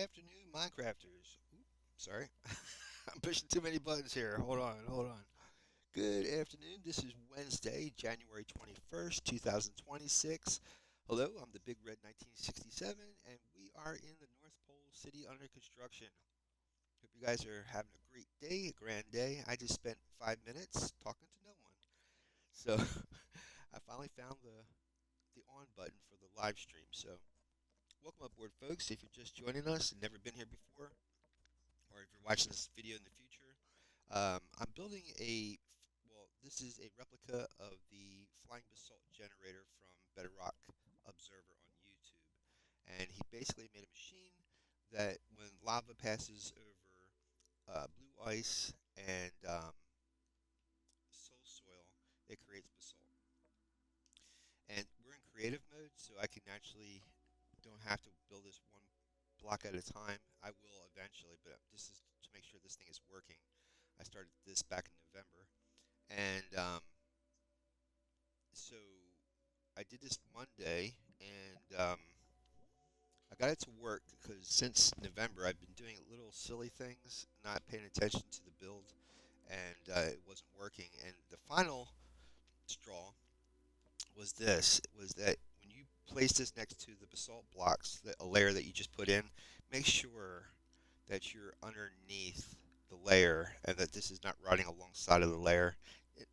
afternoon, Minecrafters. Sorry, I'm pushing too many buttons here. Hold on. Good afternoon. This is Wednesday, January 21st, 2026. Hello, I'm the Big Red 1967, and we are in the North Pole City under construction. Hope you guys are having a great day, a grand day. I just spent 5 minutes talking to no one. So I finally found the on button for the live stream. So welcome aboard, folks. If you're just joining us and never been here before, or if you're watching this video in the future, I'm building this is a replica of the Flying Basalt Generator from Bedrock Observer on YouTube. And he basically made a machine that when lava passes over blue ice and soil, it creates basalt. And we're in creative mode, so I can actually don't have to build this one block at a time. I will eventually, but this is to make sure this thing is working. I started this back in November, and so I did this Monday, and I got it to work because since November I've been doing little silly things, not paying attention to the build, and it wasn't working. And the final straw was that when you place this next to the basalt blocks, a layer that you just put in, make sure that you're underneath the layer and that this is not running alongside of the layer.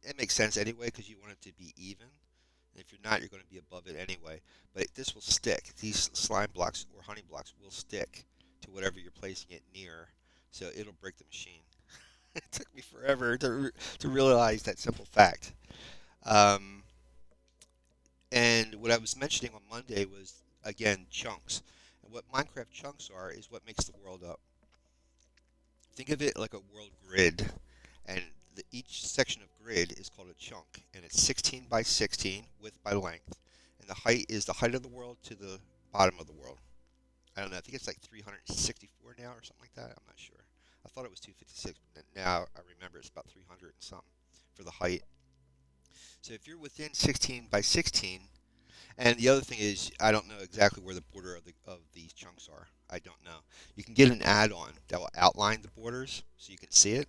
It makes sense anyway because you want it to be even. And if you're not, you're going to be above it anyway. But this will stick. These slime blocks or honey blocks will stick to whatever you're placing it near, so it'll break the machine. It took me forever to realize that simple fact. Um, and what I was mentioning on Monday was, again, chunks. And what Minecraft chunks are is what makes the world up. Think of it like a world grid, and each section of grid is called a chunk, and it's 16 by 16, width by length, and the height is the height of the world to the bottom of the world. I don't know. I think it's like 364 now or something like that. I'm not sure. I thought it was 256, but now I remember it's about 300 and something for the height. So if you're within 16 by 16, and the other thing is, I don't know exactly where the border of these chunks are. I don't know. You can get an add-on that will outline the borders so you can see it.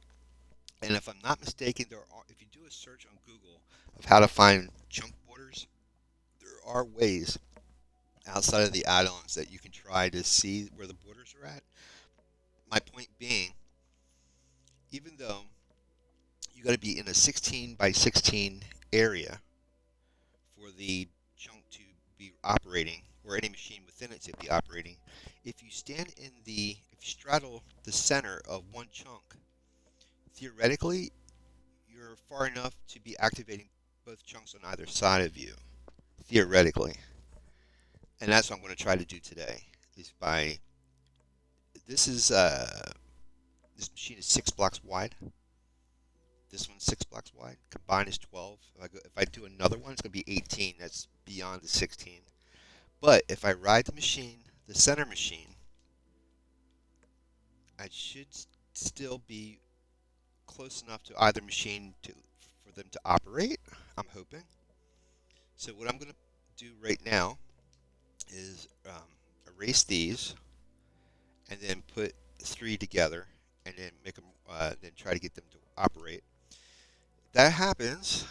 And if I'm not mistaken, if you do a search on Google of how to find chunk borders, there are ways outside of the add-ons that you can try to see where the borders are at. My point being, even though you got to be in a 16 by 16 area for the chunk to be operating, or any machine within it to be operating, if you straddle the center of one chunk, theoretically, you're far enough to be activating both chunks on either side of you, theoretically. And that's what I'm going to try to do today. Is by this is this machine is 6 blocks wide. This one's 6 blocks wide. Combined is 12. If I do another one, it's going to be 18. That's beyond the 16. But if I ride the machine, the center machine, I should still be close enough to either machine for them to operate. I'm hoping. So what I'm going to do right now is erase these and then put three together and then make them then try to get them to operate. If that happens,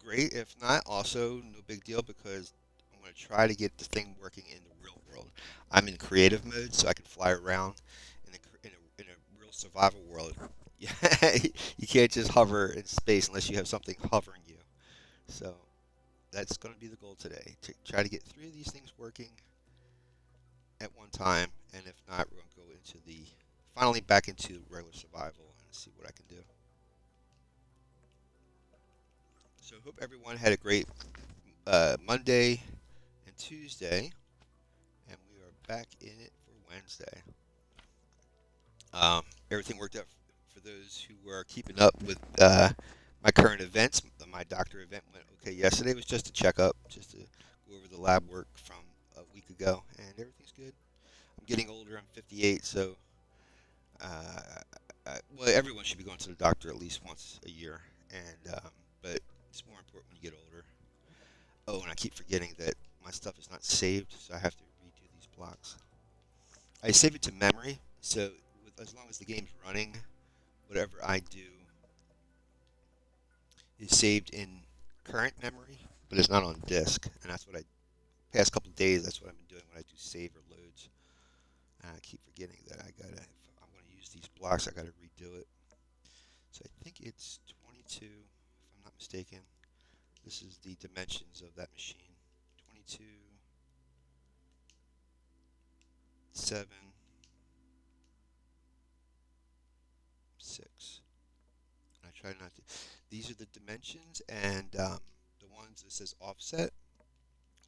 great. If not, also no big deal because I'm going to try to get the thing working in the real world. I'm in creative mode, so I can fly around in a real survival world. Yeah, you can't just hover in space unless you have something hovering you. So that's going to be the goal today, to try to get three of these things working at one time, and if not, we're going to go into finally back into regular survival and see what I can do. So hope everyone had a great Monday and Tuesday, and we are back in it for Wednesday. Everything worked out for those who were keeping up with my current events. My doctor event went okay yesterday. It was just a checkup, just to go over the lab work from a week ago, and everything's good. I'm getting older. I'm 58, so well, everyone should be going to the doctor at least once a year, and but it's more important when you get older. Oh, and I keep forgetting that my stuff is not saved, so I have to redo these blocks. I save it to memory, so as long as the game's running, whatever I do is saved in current memory, but it's not on disk. And that's what past couple of days, that's what I've been doing when I do save or loads. And I keep forgetting that if I'm going to use these blocks, I gotta redo it. So I think it's 22, if I'm not mistaken. This is the dimensions of that machine. 22, 7, 6. I try not to. These are the dimensions, and the ones that says offset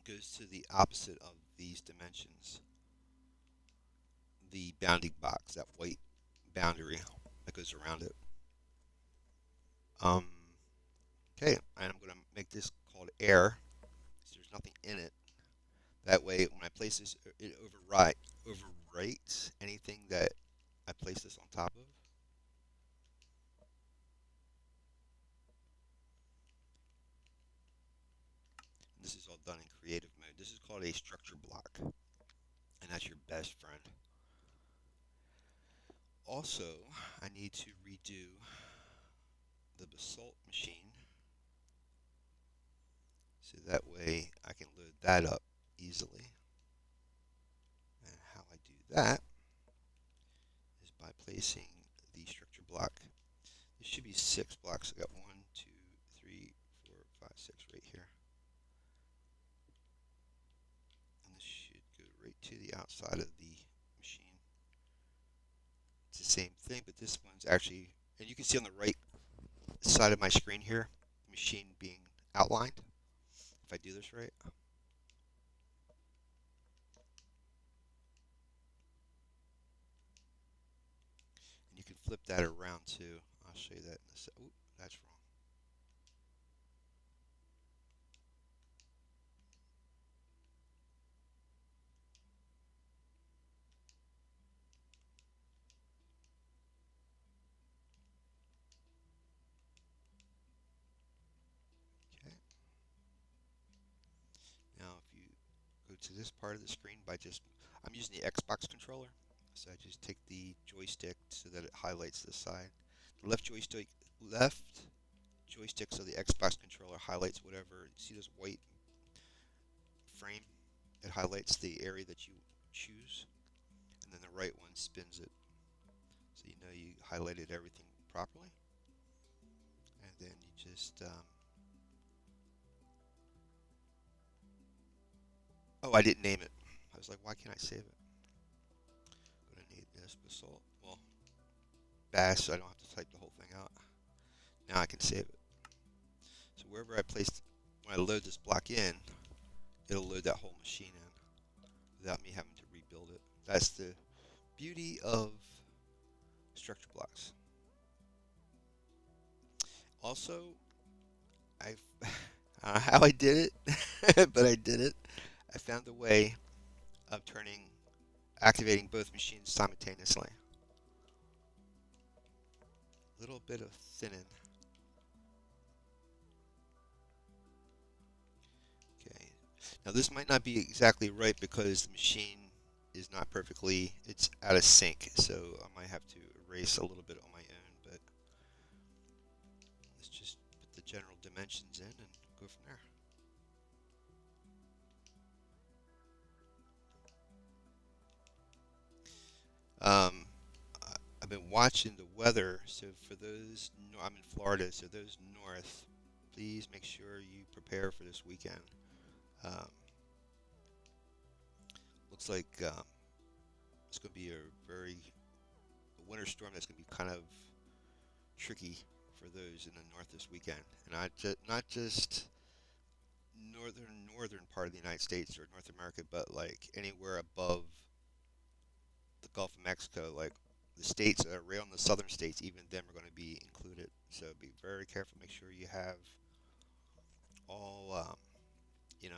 goes to the opposite of these dimensions. The bounding box, that white boundary that goes around it. Um, okay, and I'm going to make this called air. So there's nothing in it. That way, when I place this, it overwrites anything that I place this on top of. This is all done in creative mode. This is called a structure block, and that's your best friend. Also, I need to redo the basalt machine, so that way I can load that up easily. And how I do that is by placing the structure block. There should be 6 blocks. I got 1, 2, 3, 4, 5, 6 right here. And this should go right to the outside of the machine. It's the same thing, but this one's actually, and you can see on the right side of my screen here, the machine being outlined. If I do this right. And you can flip that around too. I'll show you that in a sec. Oop, that's wrong. Okay. Now if you go to this part of the screen I'm using the Xbox controller. So I just take the joystick so that it highlights this side. The left joystick so the Xbox controller highlights whatever. See this white frame? It highlights the area that you choose. And then the right one spins it. So you know you highlighted everything properly. And then you just, oh, I didn't name it. I was like, why can't I save it? I'm going to need this basalt. Well, bash, so I don't have to type the whole thing out. Now I can save it. So wherever I placed, when I load this block in, it'll load that whole machine in without me having to rebuild it. That's the beauty of structure blocks. Also, I I don't know how I did it, but I did it. I found a way of activating both machines simultaneously. A little bit of thinning. Okay. Now this might not be exactly right because the machine is not perfectly, it's out of sync, so I might have to erase a little bit on my own, but let's just put the general dimensions in and go from there. Um, I've been watching the weather, so for those, I'm in Florida, so those north, please make sure you prepare for this weekend. Um, looks like it's going to be a winter storm that's going to be kind of tricky for those in the north this weekend, and not just northern part of the United States or North America, but like anywhere above the Gulf of Mexico, like the states that are right on the southern states, even them are going to be included. So be very careful. Make sure you have all you know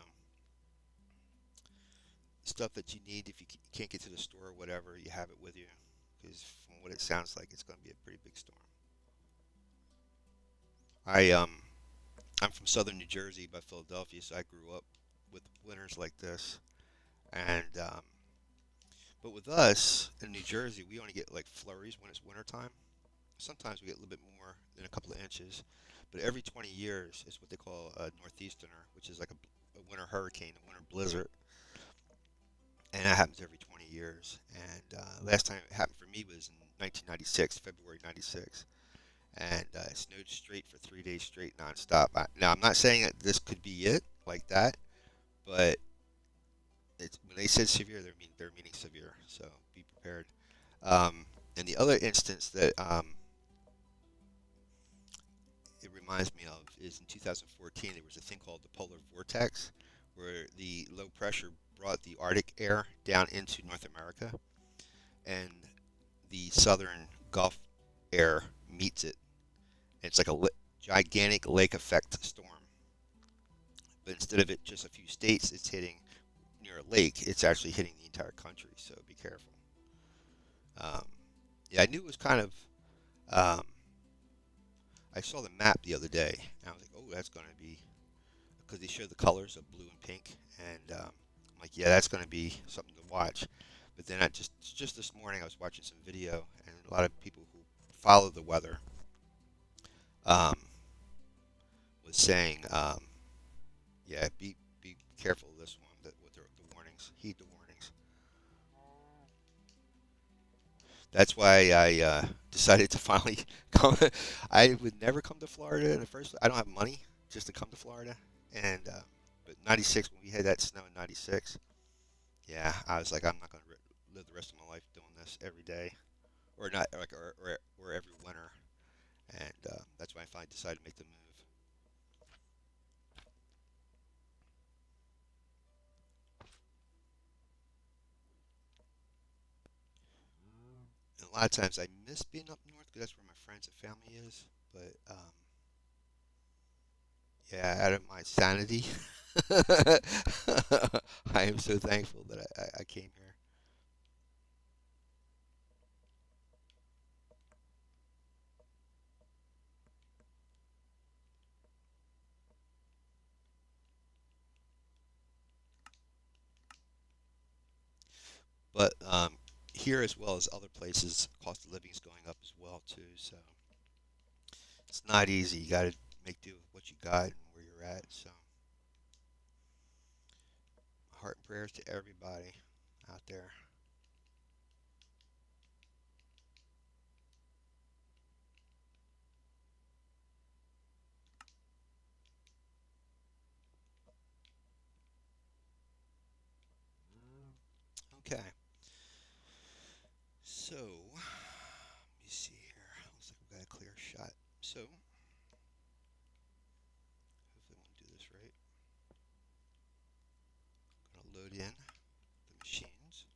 stuff that you need. If you can't get to the store or whatever, you have it with you, because from what it sounds like, it's going to be a pretty big storm. I I'm from southern New Jersey by Philadelphia, so I grew up with winters like this. And But with us in New Jersey, we only get like flurries when it's wintertime. Sometimes we get a little bit more than a couple of inches. But every 20 years is what they call a northeasterner, which is like a winter hurricane, a winter blizzard. And that happens every 20 years. And last time it happened for me was in 1996, February 96. And it snowed straight for 3 days straight, nonstop. Now, I'm not saying that this could be it like that, but when they said severe, they're meaning severe. So be prepared. And the other instance that it reminds me of is in 2014, there was a thing called the polar vortex, where the low pressure brought the Arctic air down into North America, and the southern Gulf air meets it. It's like a gigantic lake effect storm. But instead of it just a few states, it's hitting near a lake. It's actually hitting the entire country. So be careful. Um, yeah, I knew it was kind of. Um, I saw the map the other day, and I was like, "Oh, that's going to be," because they showed the colors of blue and pink, and I'm like, "Yeah, that's going to be something to watch." But then I just this morning, I was watching some video, and a lot of people who follow the weather um, was saying, "Yeah, be careful of this one. With the warnings, heed the warnings." That's why I decided to finally come. I would never come to Florida in the first. I don't have money just to come to Florida, and but '96 when we had that snow in '96, yeah, I was like, I'm not going to live the rest of my life doing this every day, or not like or every winter, and that's why I finally decided to make the move. And a lot of times I miss being up north because that's where my friends and family is, but yeah, out of my sanity, I am so thankful that I came here. But here, as well as other places, cost of living is going up as well too. So it's not easy. You got to make do with what you got and where you're at. So heart and prayers to everybody out there. Okay. So let me see here. Looks like we got a clear shot. So hopefully I won't do this right. I'm gonna load in the machines.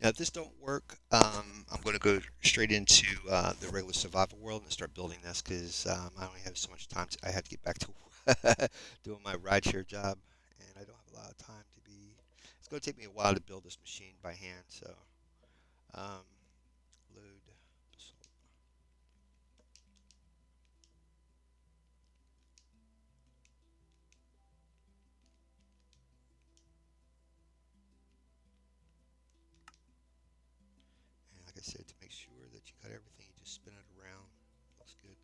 Now, if this don't work, I'm going to go straight into the regular survival world and start building this because I only have so much time. I have to get back to doing my rideshare job, and I don't have a lot of time to be. It's going to take me a while to build this machine by hand. So, um, load. And like I said, to make sure that you got everything, you just spin it around. Looks good, and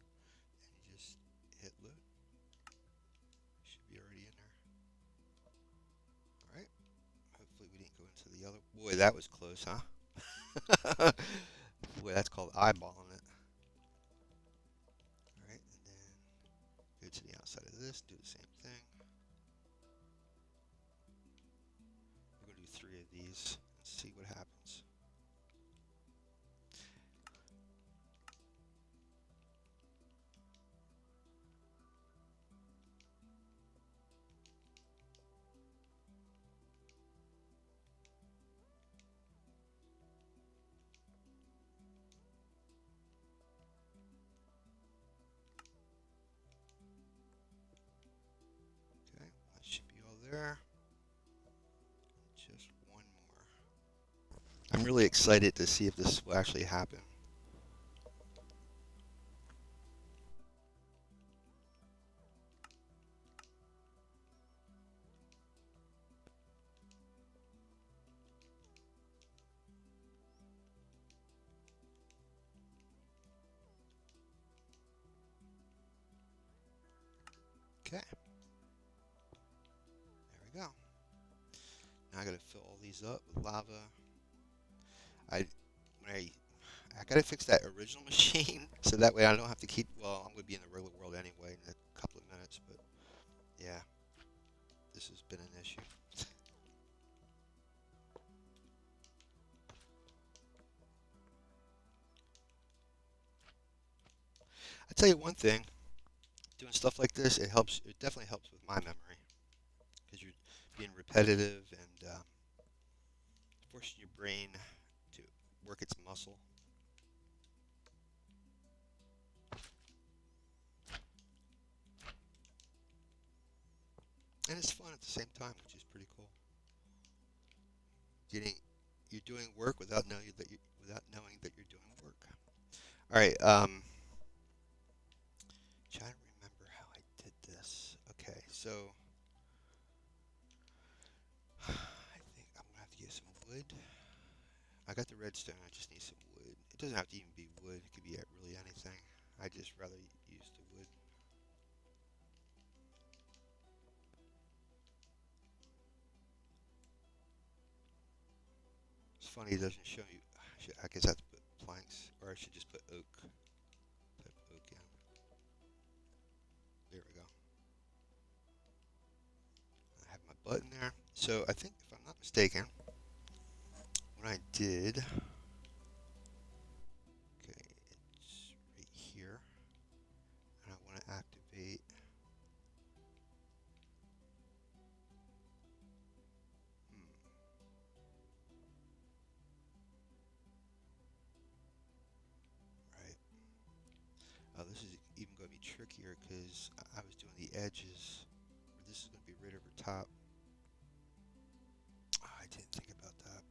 you just hit load. Should be already in there. All right. Hopefully, we didn't go into the other. Boy, that was close, huh? Boy, that's called eyeballing it. All right, and then go to the outside of this, do the same thing. We're going to do 3 of these and see what happens. Okay, that should be all there. Just one more. I'm really excited to see if this will actually happen. Okay, there we go. Now I gotta fill all these up with lava. I when I gotta fix that original machine so that way I don't have to keep. Well, I'm gonna be in the regular world anyway in a couple of minutes, but yeah, this has been an issue. I tell you one thing, doing stuff like this, it helps. It definitely helps with my memory because you're being repetitive and forcing your brain to work its muscle. And it's fun at the same time, which is pretty cool. Getting you're doing work without knowing that you're doing work. All right. Trying to remember how I did this. Okay, so I think I'm gonna have to get some wood. I got the redstone. I just need some wood. It doesn't have to even be wood. It could be really anything. I just rather use the wood. It's funny it doesn't show you. I guess I have to put planks, or I should just put oak. Type oak in. There we go. I have my button there. So I think, if I'm not mistaken, what I did. Okay, it's right here, and I want to activate. Hmm, right. This is even going to be trickier because I was doing the edges. This is going to be right over top. Oh, I didn't think about that.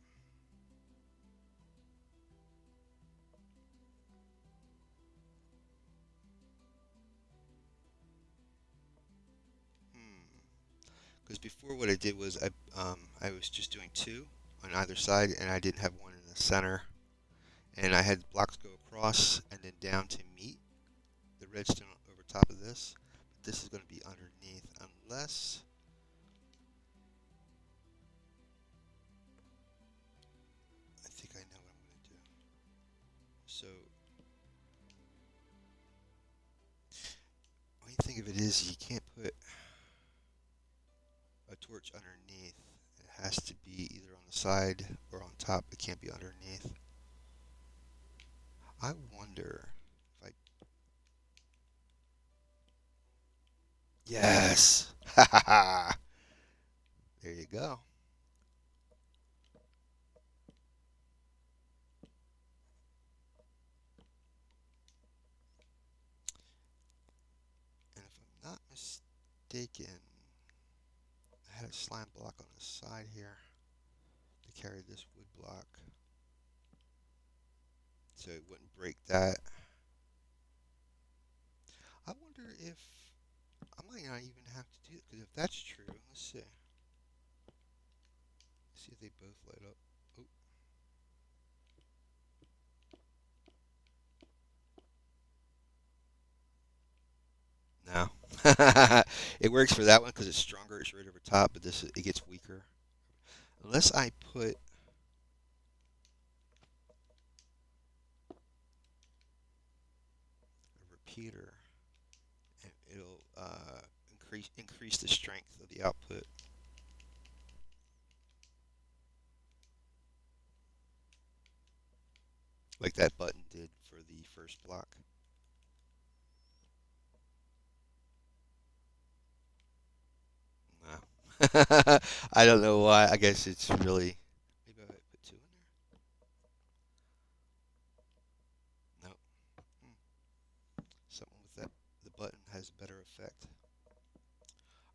Hmm. Because before what I did was I was just doing two on either side, and I didn't have one in the center. And I had blocks go across and then down to meet the redstone over top of this. But this is going to be underneath, unless I think I know what I'm going to do. So when you think of it is, you can't put a torch underneath. It has to be either on the side or on top. It can't be underneath. I wonder if I. Yes! Ha ha ha! There you go. And if I'm not mistaken, I had a slime block on the side here to carry this wood block so it wouldn't break that. I wonder if I might not even have to do it because if that's true, let's see. See if they both light up. Oh, no. It works for that one because it's stronger. It's right over top, but this it gets weaker unless I put a repeater, and it'll increase the strength of the output, like that button did for the first block. No. I don't know why. I guess it's really. Maybe I put two in there. Nope. Hmm. Something with that. The button has better effect.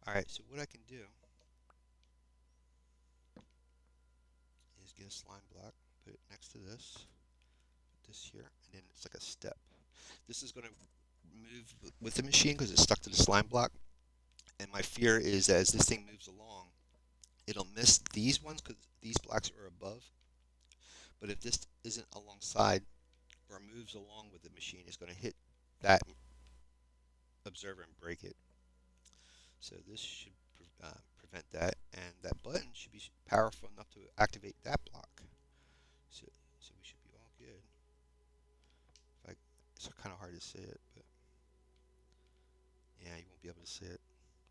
All right. So what I can do is get a slime block, put it next to this, put this here, and then it's like a step. This is going to move with the machine because it's stuck to the slime block. And my fear is that as this thing moves along, it'll miss these ones because these blocks are above. But if this isn't alongside or moves along with the machine, it's going to hit that observer and break it. So this should prevent that, and that button should be powerful enough to activate that block. So, so we should be all good. It's kind of hard to say it, but yeah, you won't be able to see it.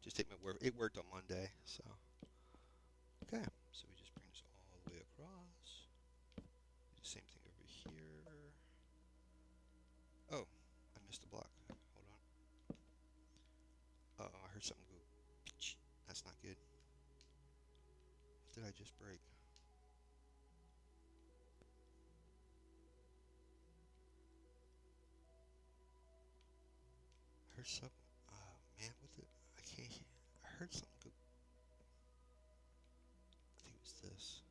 Just take my word. It worked on Monday, so okay. So we just bring this all the way across. Do the same thing over here. Oh, I missed a block. Hold on. Oh, I heard something go. That's not good. What did I just break? I heard something. Oh man, what the? I can't hear. I heard something go. I think it was this.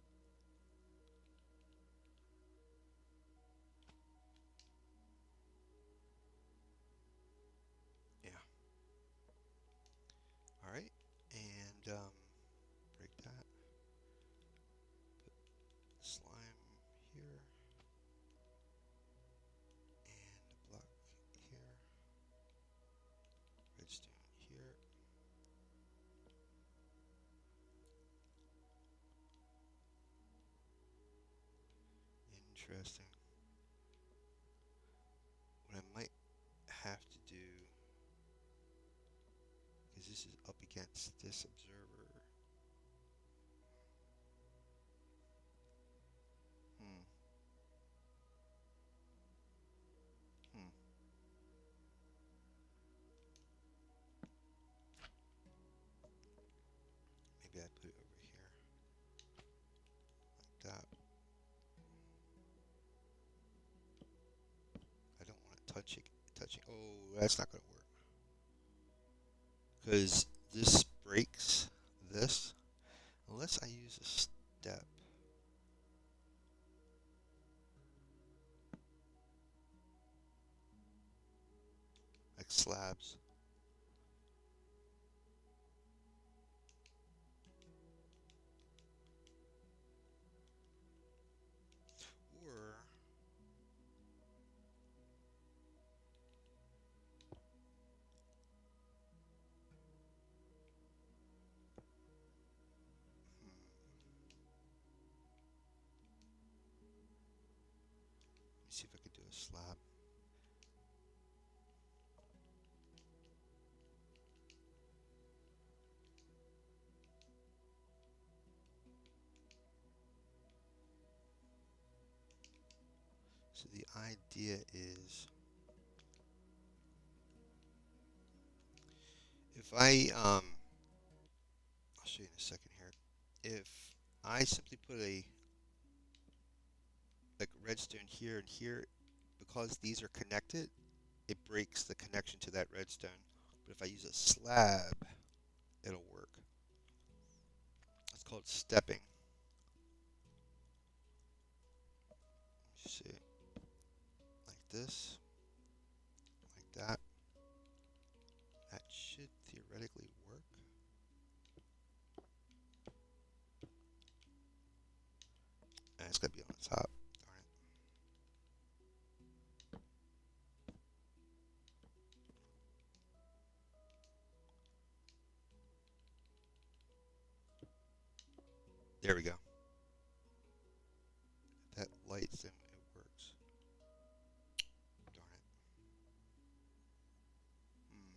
Yeah. All right. And break that. Put slime here and a block here. Redstone here. Interesting. What I might have to do, because this is up against this observer. Hmm. Hmm. Maybe I put it over here like that. I don't want it touching. Touching. Oh, that's not gonna work. Because this breaks this unless I use a step like slabs. Or hmm, let me see if I could do a slab. So the idea is if I'll show you in a second here. If I simply put a like redstone here and here, because these are connected, it breaks the connection to that redstone. But if I use a slab, it'll work. It's called stepping. You see, like this, like that. That should theoretically work. And it's gonna be on the top. Darn it. There we go. That lights them. It works. Darn it. Hmm.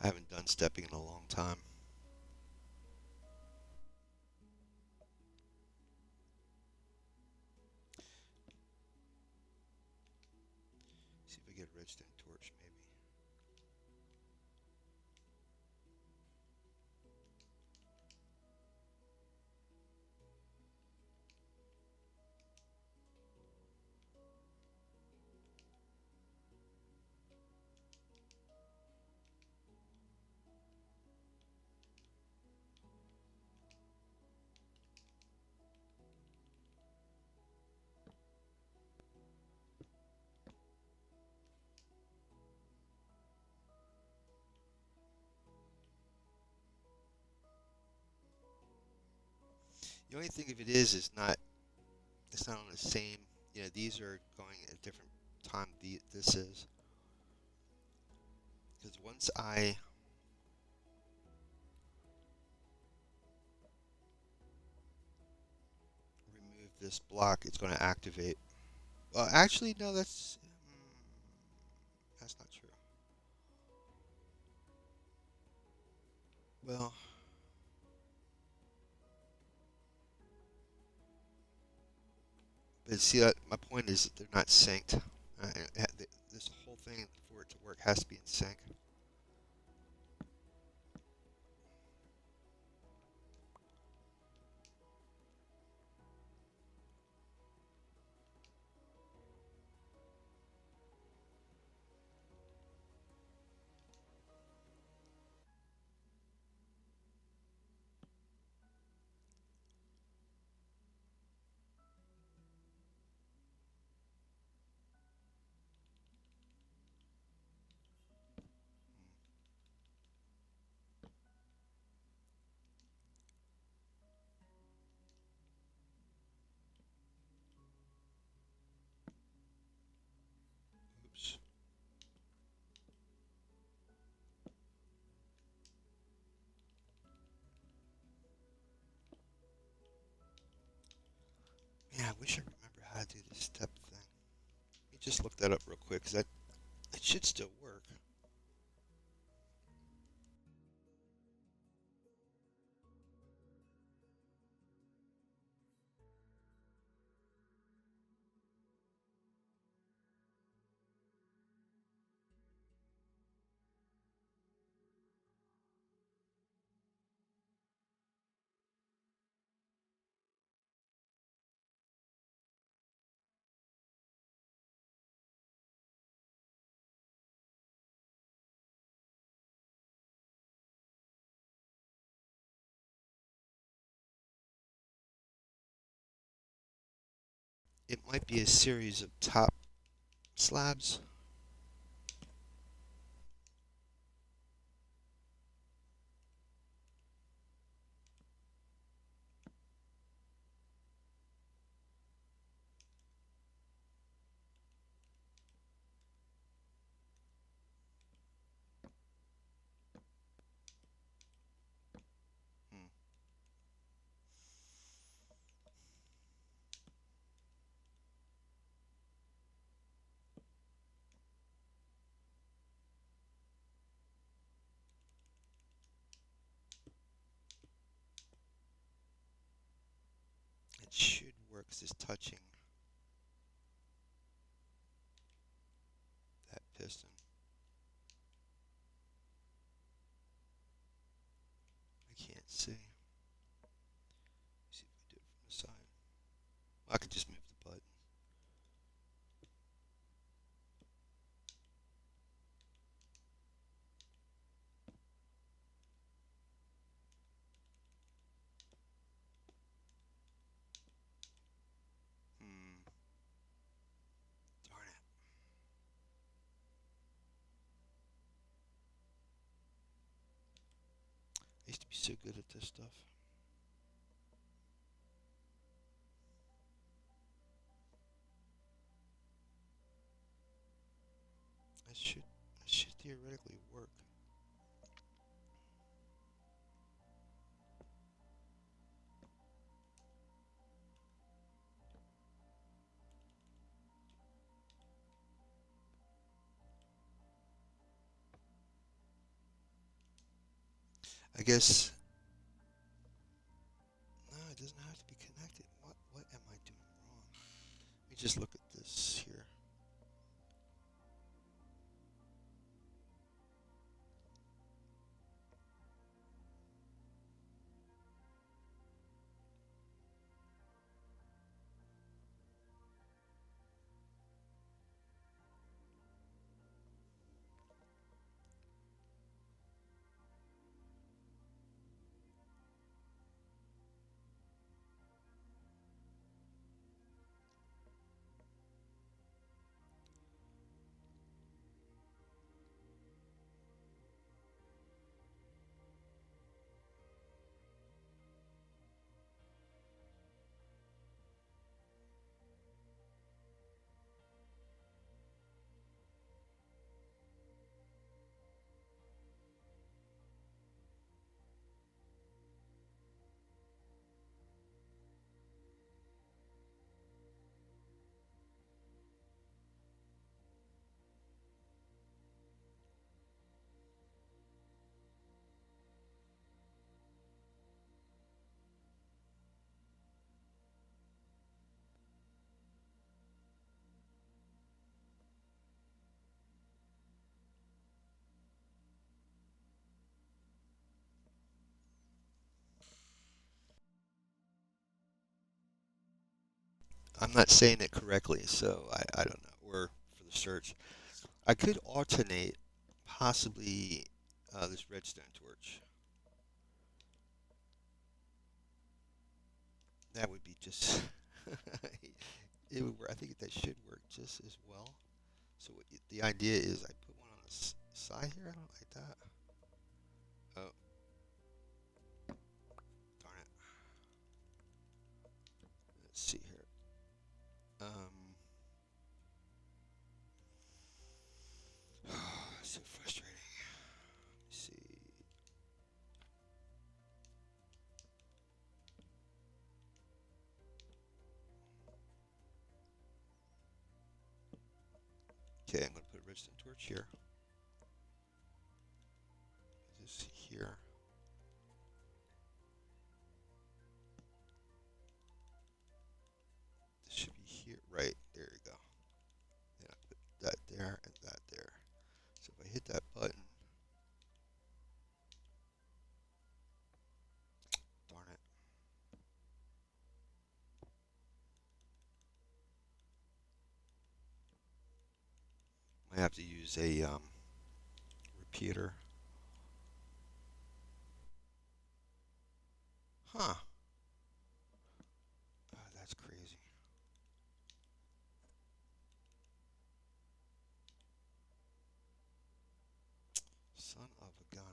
I haven't done stepping in a long time. See if I get a redstone torch, maybe. The only thing of it is not it's not on the same. You know, these are going at a different time. This is because once I remove this block, it's going to activate. Well, actually, no, that's not true. Well, but see, my point is that they're not synced. This whole thing for it to work has to be in sync. Oops. Yeah, I wish I remember how to do this step thing. Let me just look that up real quick, because it should still work. It might be a series of top slabs. Hmm. It should work 'cause it's touching that piston. I can't see. See if I do it from the side. I could just move the button. Hmm. Darn it. I used to be so good at this stuff. It should theoretically work. I guess. No, it doesn't have to be connected. What am I doing wrong? Let me just look at this here. I'm not saying it correctly, so I don't know. Or for the search, I could alternate possibly this redstone torch. That would be just. It would work. I think that should work just as well. So the idea is I put one on the side here. I don't like that. Oh, darn it. Let's see here. So frustrating. Let's see. Okay, I'm gonna put a redstone torch here. This here. This should be here. Right, there you go. Then I put that there and that there. So if I hit that button, darn it. I have to use a repeater. Huh. Oh, that's crazy. Son of a gun.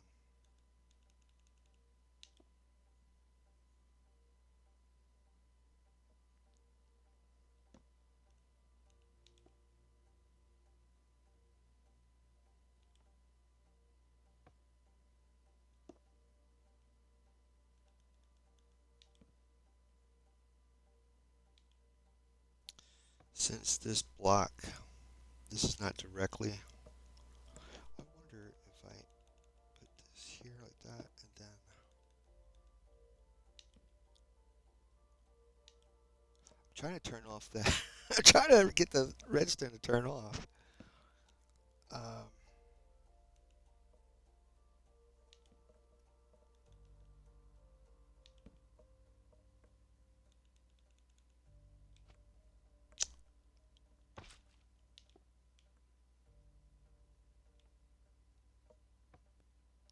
Since this block, this is not directly. I wonder if I put this here like that and then I'm trying to turn off that. I'm trying to get the redstone to turn off. Um,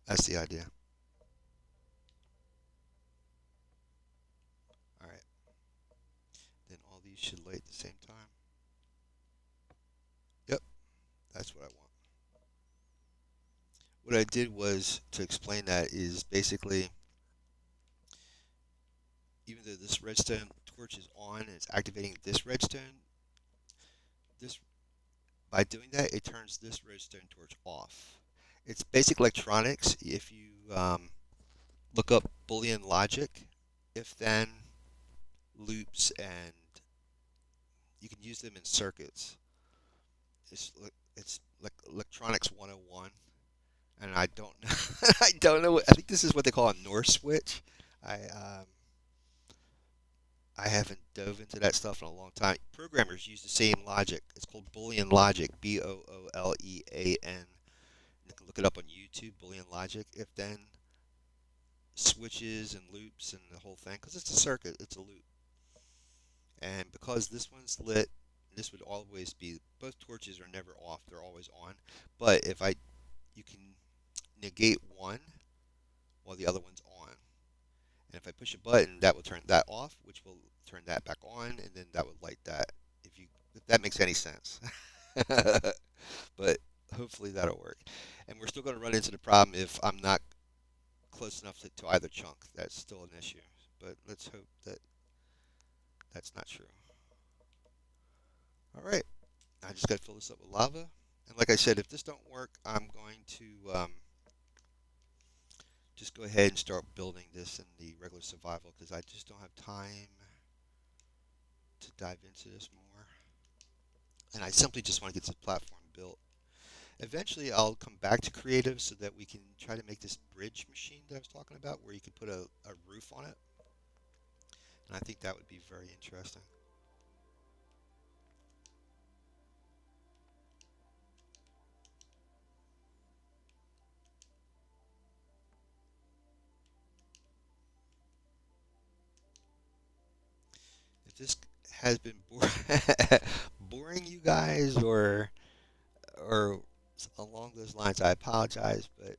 that's the idea. All right. Then all these should light at the same time. Yep, that's what I want. What I did was to explain that is basically, even though this redstone torch is on and it's activating this redstone, this by doing that it turns this redstone torch off. It's basic electronics. If you look up Boolean logic, if then loops, and you can use them in circuits. It's like electronics 101, and I don't know. I don't know. I think this is what they call a NOR switch. I um, I haven't dove into that stuff in a long time. Programmers use the same logic. It's called Boolean logic. Boolean. You can look it up on YouTube. Boolean logic. If then switches and loops and the whole thing, because it's a circuit. It's a loop. And because this one's lit, this would always be, both torches are never off, they're always on. But if I, you can negate one while the other one's on. And if I push a button, that will turn that off, which will turn that back on, and then that would light that. If that makes any sense. But hopefully that'll work. And we're still going to run into the problem if I'm not close enough to either chunk. That's still an issue. But let's hope that that's not true. All right. I just got to fill this up with lava. And like I said, if this don't work, I'm going to just go ahead and start building this in the regular survival because I just don't have time to dive into this more. And I simply just want to get this platform built. Eventually, I'll come back to creative so that we can try to make this bridge machine that I was talking about where you can put a roof on it. And I think that would be very interesting. If this has been boring you guys or along those lines, I apologize, but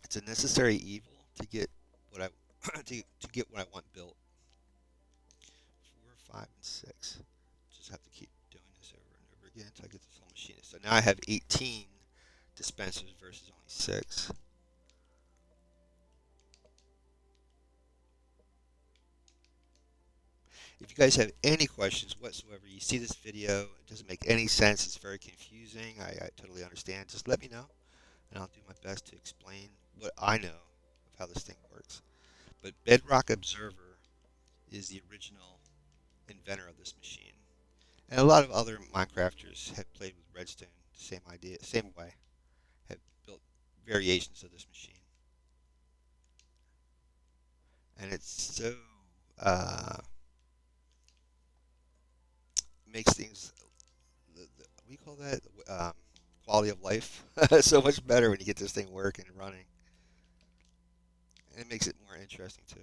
it's a necessary evil to get what I to get what I want built. 4, 5, and 6. Just have to keep doing this over and over again until I get this whole machine. So now I have 18 dispensers versus only 6. If you guys have any questions whatsoever, you see this video, it doesn't make any sense, it's very confusing, I totally understand, just let me know, and I'll do my best to explain what I know of how this thing works. But Bedrock Observer is the original inventor of this machine. And a lot of other Minecrafters have played with Redstone the same idea, same way, have built variations of this machine. And it's so, uh, makes things, what do you call that? Quality of life so much better when you get this thing working and running. And it makes it more interesting too.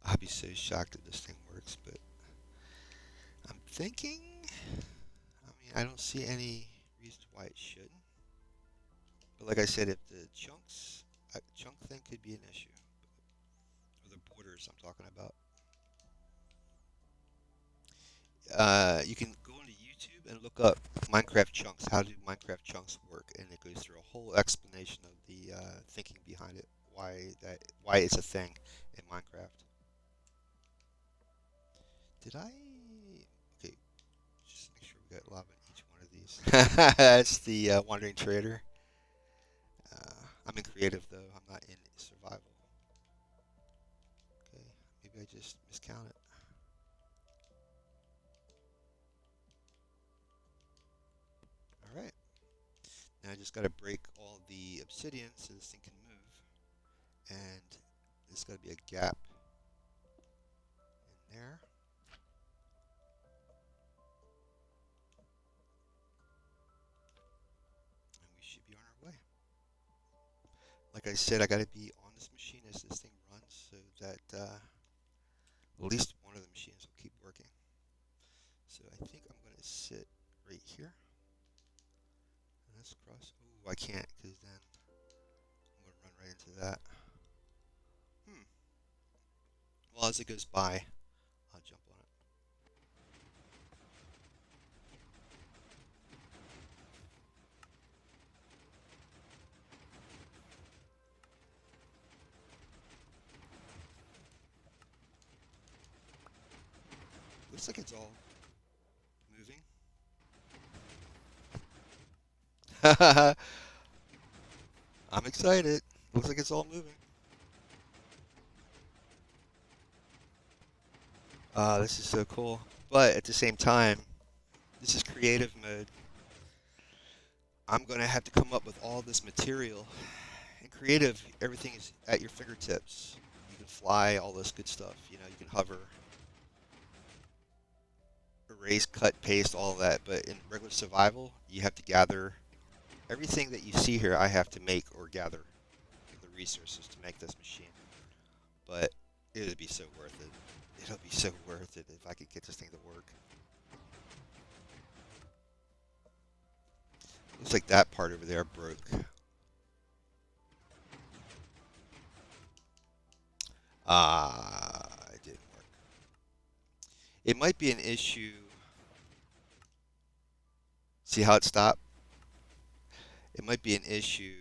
I'll be so shocked if this thing works, but I'm thinking, I mean, I don't see any reasons why it shouldn't. But like I said, if the chunk thing could be an issue, or the borders I'm talking about. You can go into YouTube and look up Minecraft chunks. How do Minecraft chunks work? And it goes through a whole explanation of the thinking behind it, why it's a thing in Minecraft. Did I? Okay, just make sure we got lava in each one of these. That's the Wandering Trader. I'm in creative though. I'm not in survival. Okay, maybe I just miscounted. All right. Now I just got to break all the obsidian so this thing can move, and there's got to be a gap in there. And we should be on our way. Like I said, I got to be on this machine as this thing runs so that at least one of the machines will keep working. So I think I'm going to sit right here. And let's cross. Oh, I can't because then I'm going to run right into that. Well, as it goes by, I'll jump on it. Looks like it's all moving. I'm excited. Looks like it's all moving. This is so cool. But at the same time, this is creative mode. I'm going to have to come up with all this material. In creative, everything is at your fingertips. You can fly, all this good stuff. You know, you can hover, erase, cut, paste, all that. But in regular survival, you have to gather everything that you see here. I have to make or gather the resources to make this machine. But it would be so worth it. It'll be so worth it if I could get this thing to work. Looks like that part over there broke. It didn't work. It might be an issue. See how it stopped? It might be an issue.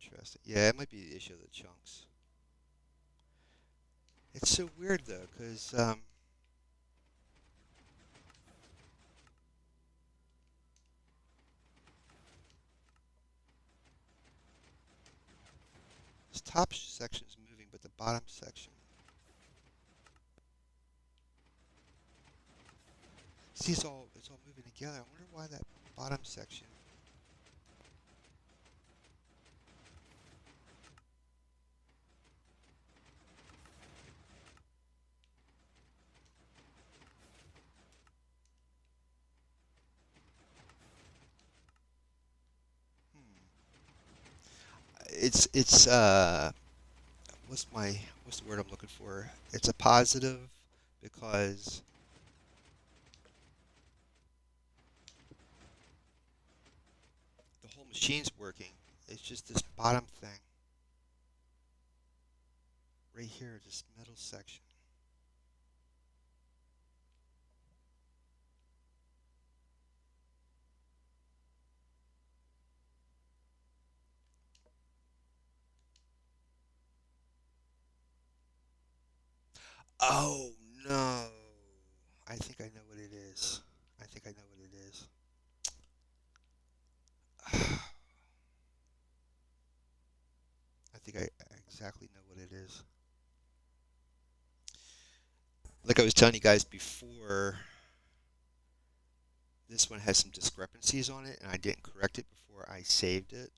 Interesting. Yeah, it might be the issue of the chunks. It's so weird though, because this top section is moving, but the bottom section. See, it's all moving together. I wonder why that bottom section. it's what's the word I'm looking for? It's a positive because the whole machine's working. It's just this bottom thing right here, this middle section. Oh no! I think I know what it is. I think I know what it is. I think I exactly know what it is. Like I was telling you guys before, this one has some discrepancies on it, and I didn't correct it before I saved it.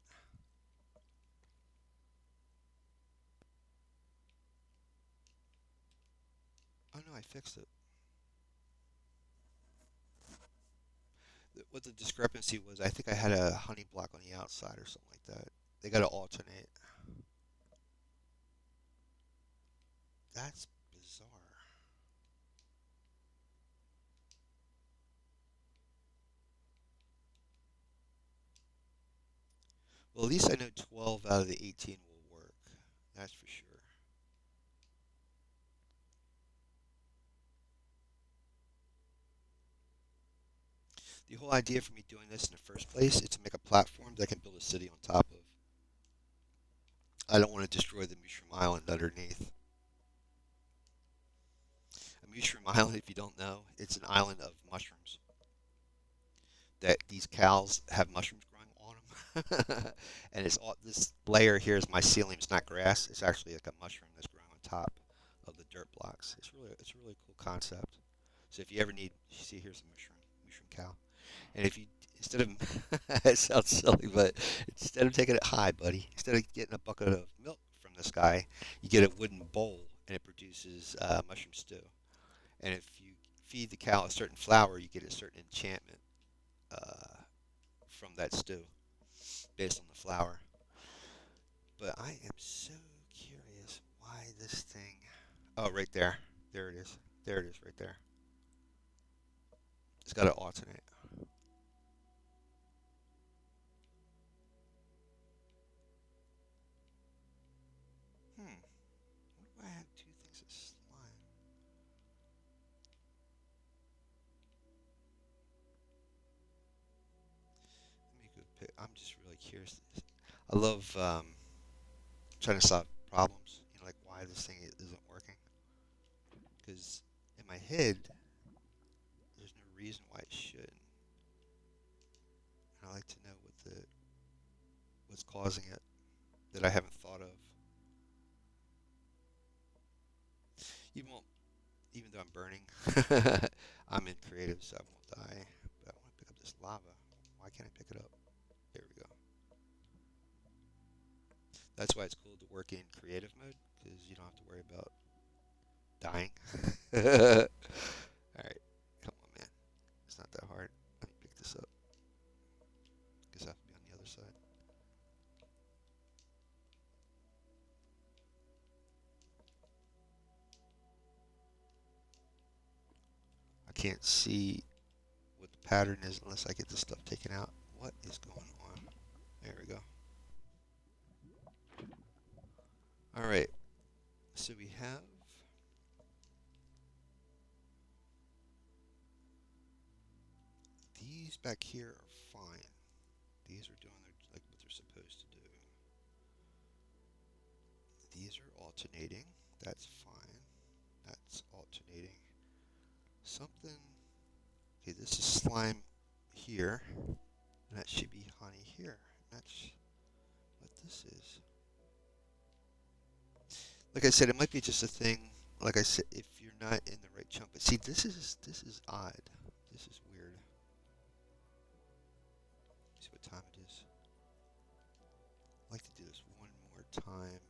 Oh no, I fixed it. What the discrepancy was, I think I had a honey block on the outside or something like that. They got to alternate. That's bizarre. Well, at least I know 12 out of the 18 will work. That's for sure. The whole idea for me doing this in the first place is to make a platform that I can build a city on top of. I don't want to destroy the Mushroom Island underneath. A Mushroom Island, if you don't know, it's an island of mushrooms. That these cows have mushrooms growing on them, and it's all this layer here is mycelium. It's not grass. It's actually like a mushroom that's growing on top of the dirt blocks. It's a really cool concept. So if you ever need, you see here's a mushroom cow, and if you instead of it sounds silly, but instead of taking it high, buddy, instead of getting a bucket of milk from this guy, you get a wooden bowl, and it produces mushroom stew. And if you feed the cow a certain flower, you get a certain enchantment uh, from that stew based on the flower. But I am so curious why this thing. Oh, right there. There it is. There it is, right there. It's got to alternate. Hmm. What do I have two things of slime? Let me go pick. I'm just really curious. I love trying to solve problems. You know, like why this thing isn't working. Because in my head, there's no reason why it should. And I like to know what's causing it that I haven't thought of. Even won't, even though I'm burning, I'm in creative, so I won't die. But I want to pick up this lava. Why can't I pick it up? There we go. That's why it's cool to work in creative mode because you don't have to worry about dying. All right, come on, man. It's not that hard. Let me pick this up. Guess I have to be on the other side. I can't see what the pattern is unless I get this stuff taken out. What is going on? There we go. All right. So we have these back here are fine. These are doing like what they're supposed to do. These are alternating. That's fine. That's alternating. Something. Okay, this is slime here. And that should be honey here. That's what this is. Like I said, it might be just a thing. Like I said, if you're not in the right chunk. But see, this is odd. This is weird. See what time it is. I'd like to do this one more time.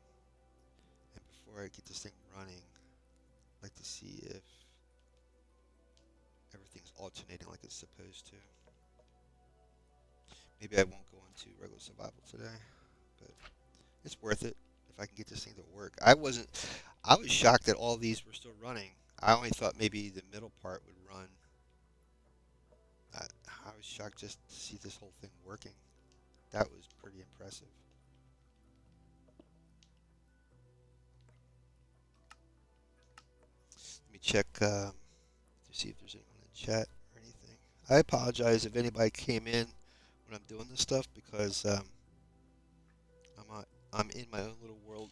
And before I get this thing running, I'd like to see if everything's alternating like it's supposed to. Maybe I won't go into regular survival today, but It's worth it if I can get this thing to work. I was shocked that all these were still running. I only thought maybe the middle part would run. I, I was shocked just to see this whole thing working. That was pretty impressive. Let me check to see if there's anyone in the chat or anything. I apologize if anybody came in when I'm doing this stuff because I'm in my own little world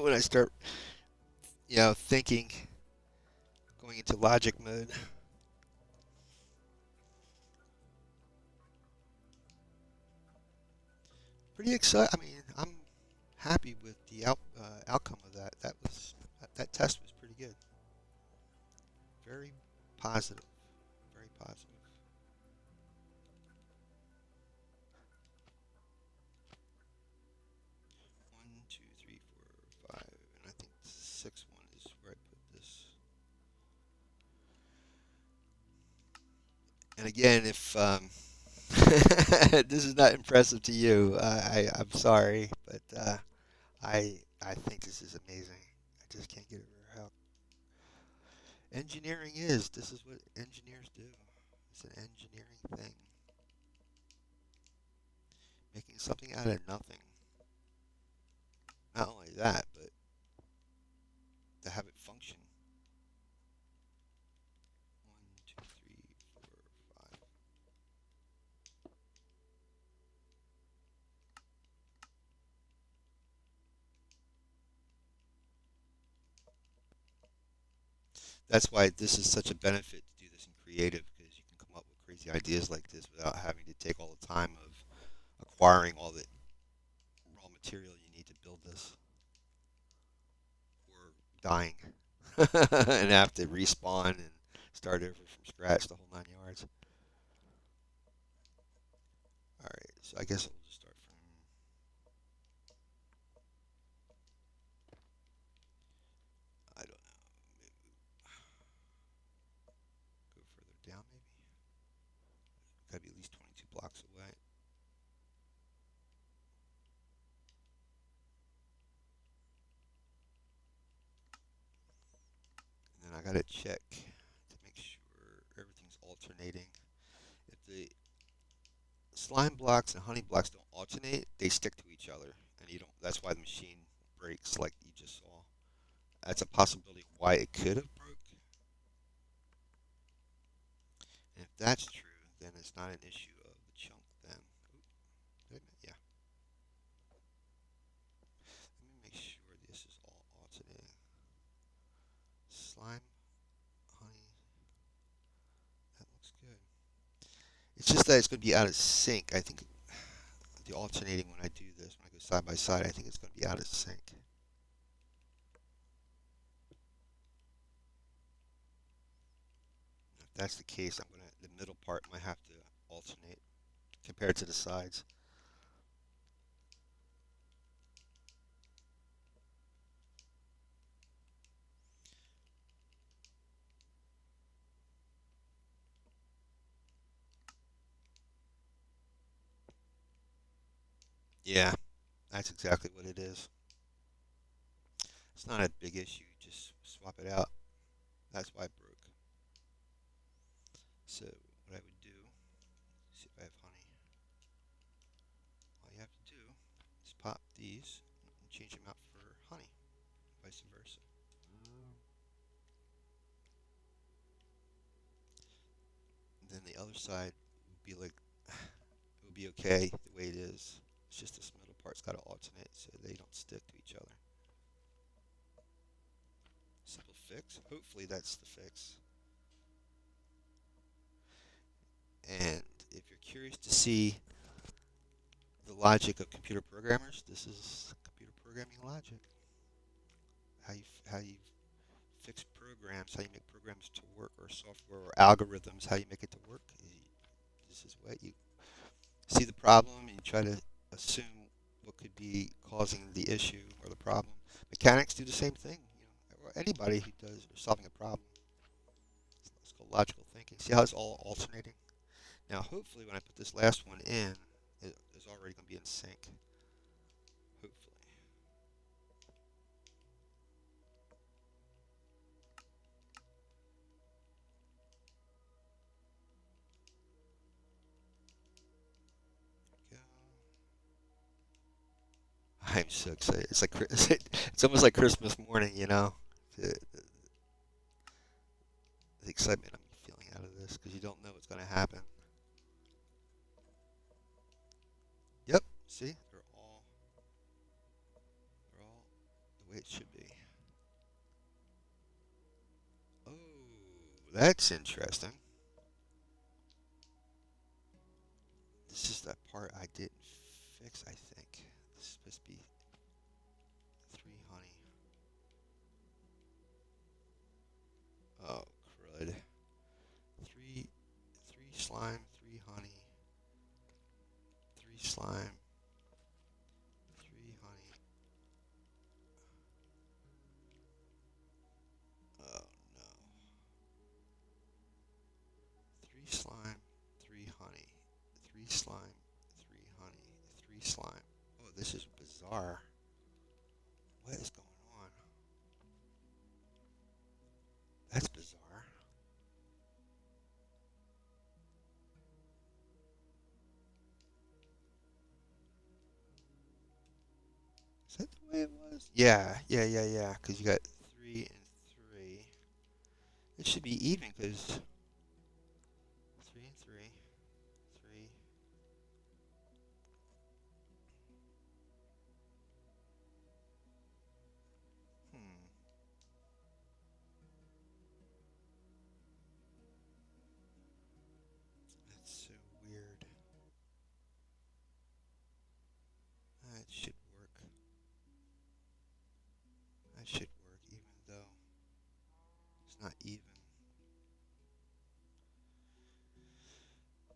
when I start, thinking, going into logic mode. Pretty excited. I mean, I'm happy with the outcome of that. That test was pretty good. Very positive. Very positive. 1, 2, 3, 4, 5, and I think the sixth one is where I put this. And again, if this is not impressive to you, I'm sorry, but I think this is amazing. I just can't get over how engineering is. This is what engineers do. It's an engineering thing, making something out of nothing. Not only that, but to have it function. 1, 2, 3, 4, 5. That's why this is such a benefit to do this in creative, because you can come up with crazy ideas like this without having to take all the time of acquiring all the raw material you need to build this, or dying and have to respawn and start over from scratch, the whole 9 yards. All right, so I guess we'll just start from. I don't know. Maybe go further down. Maybe gotta be at least 22 blocks away. And then I gotta check to make sure everything's alternating. If the slime blocks and honey blocks don't alternate, they stick to each other, and you don't. That's why the machine breaks, like you just saw. That's a possibility why it could have broke. And if that's true, then it's not an issue of the chunk. Then, yeah. Let me make sure this is all alternating. Slime, honey. That looks good. It's just that it's going to be out of sync. I think the alternating when I do this, when I go side by side, I think it's going to be out of sync. If that's the case, the middle part might have to alternate compared to the sides. Yeah, that's exactly what it is. It's not a big issue. Just swap it out. That's why it broke. So what I would do, see if I have honey. All you have to do is pop these and change them out for honey, vice versa. And then the other side would be like, it would be okay the way it is. It's just this middle part's got to alternate so they don't stick to each other. Simple fix. Hopefully that's the fix. And if you're curious to see the logic of computer programmers, this is computer programming logic. How you fix programs, how you make programs to work, or software or algorithms, how you make it to work. This is what you see the problem and you try to assume what could be causing the issue or the problem. Mechanics do the same thing. Or anybody who does or solving a problem. It's called logical thinking. See how it's all alternating? Now, hopefully, when I put this last one in, it is already going to be in sync. Hopefully. I'm so excited. It's like it's almost like Christmas morning, you know. The excitement I'm feeling out of this because you don't know what's going to happen. Yep. See, they're all the way it should be. Oh, that's interesting. This is that part I didn't fix. I think this is supposed to be 3 honey. Oh, crud. Three, three slime, 3 honey, 3 slime, 3 honey. Oh no. 3 slime, 3 honey, 3 slime, 3 honey, 3 slime. Oh, this is bizarre. What is going on? That's bizarre. Is that the way it was? Yeah. Because you got 3 and 3. It should be even because 3 and 3, 3. Hmm. That's so weird. That should work. That should work even though it's not even.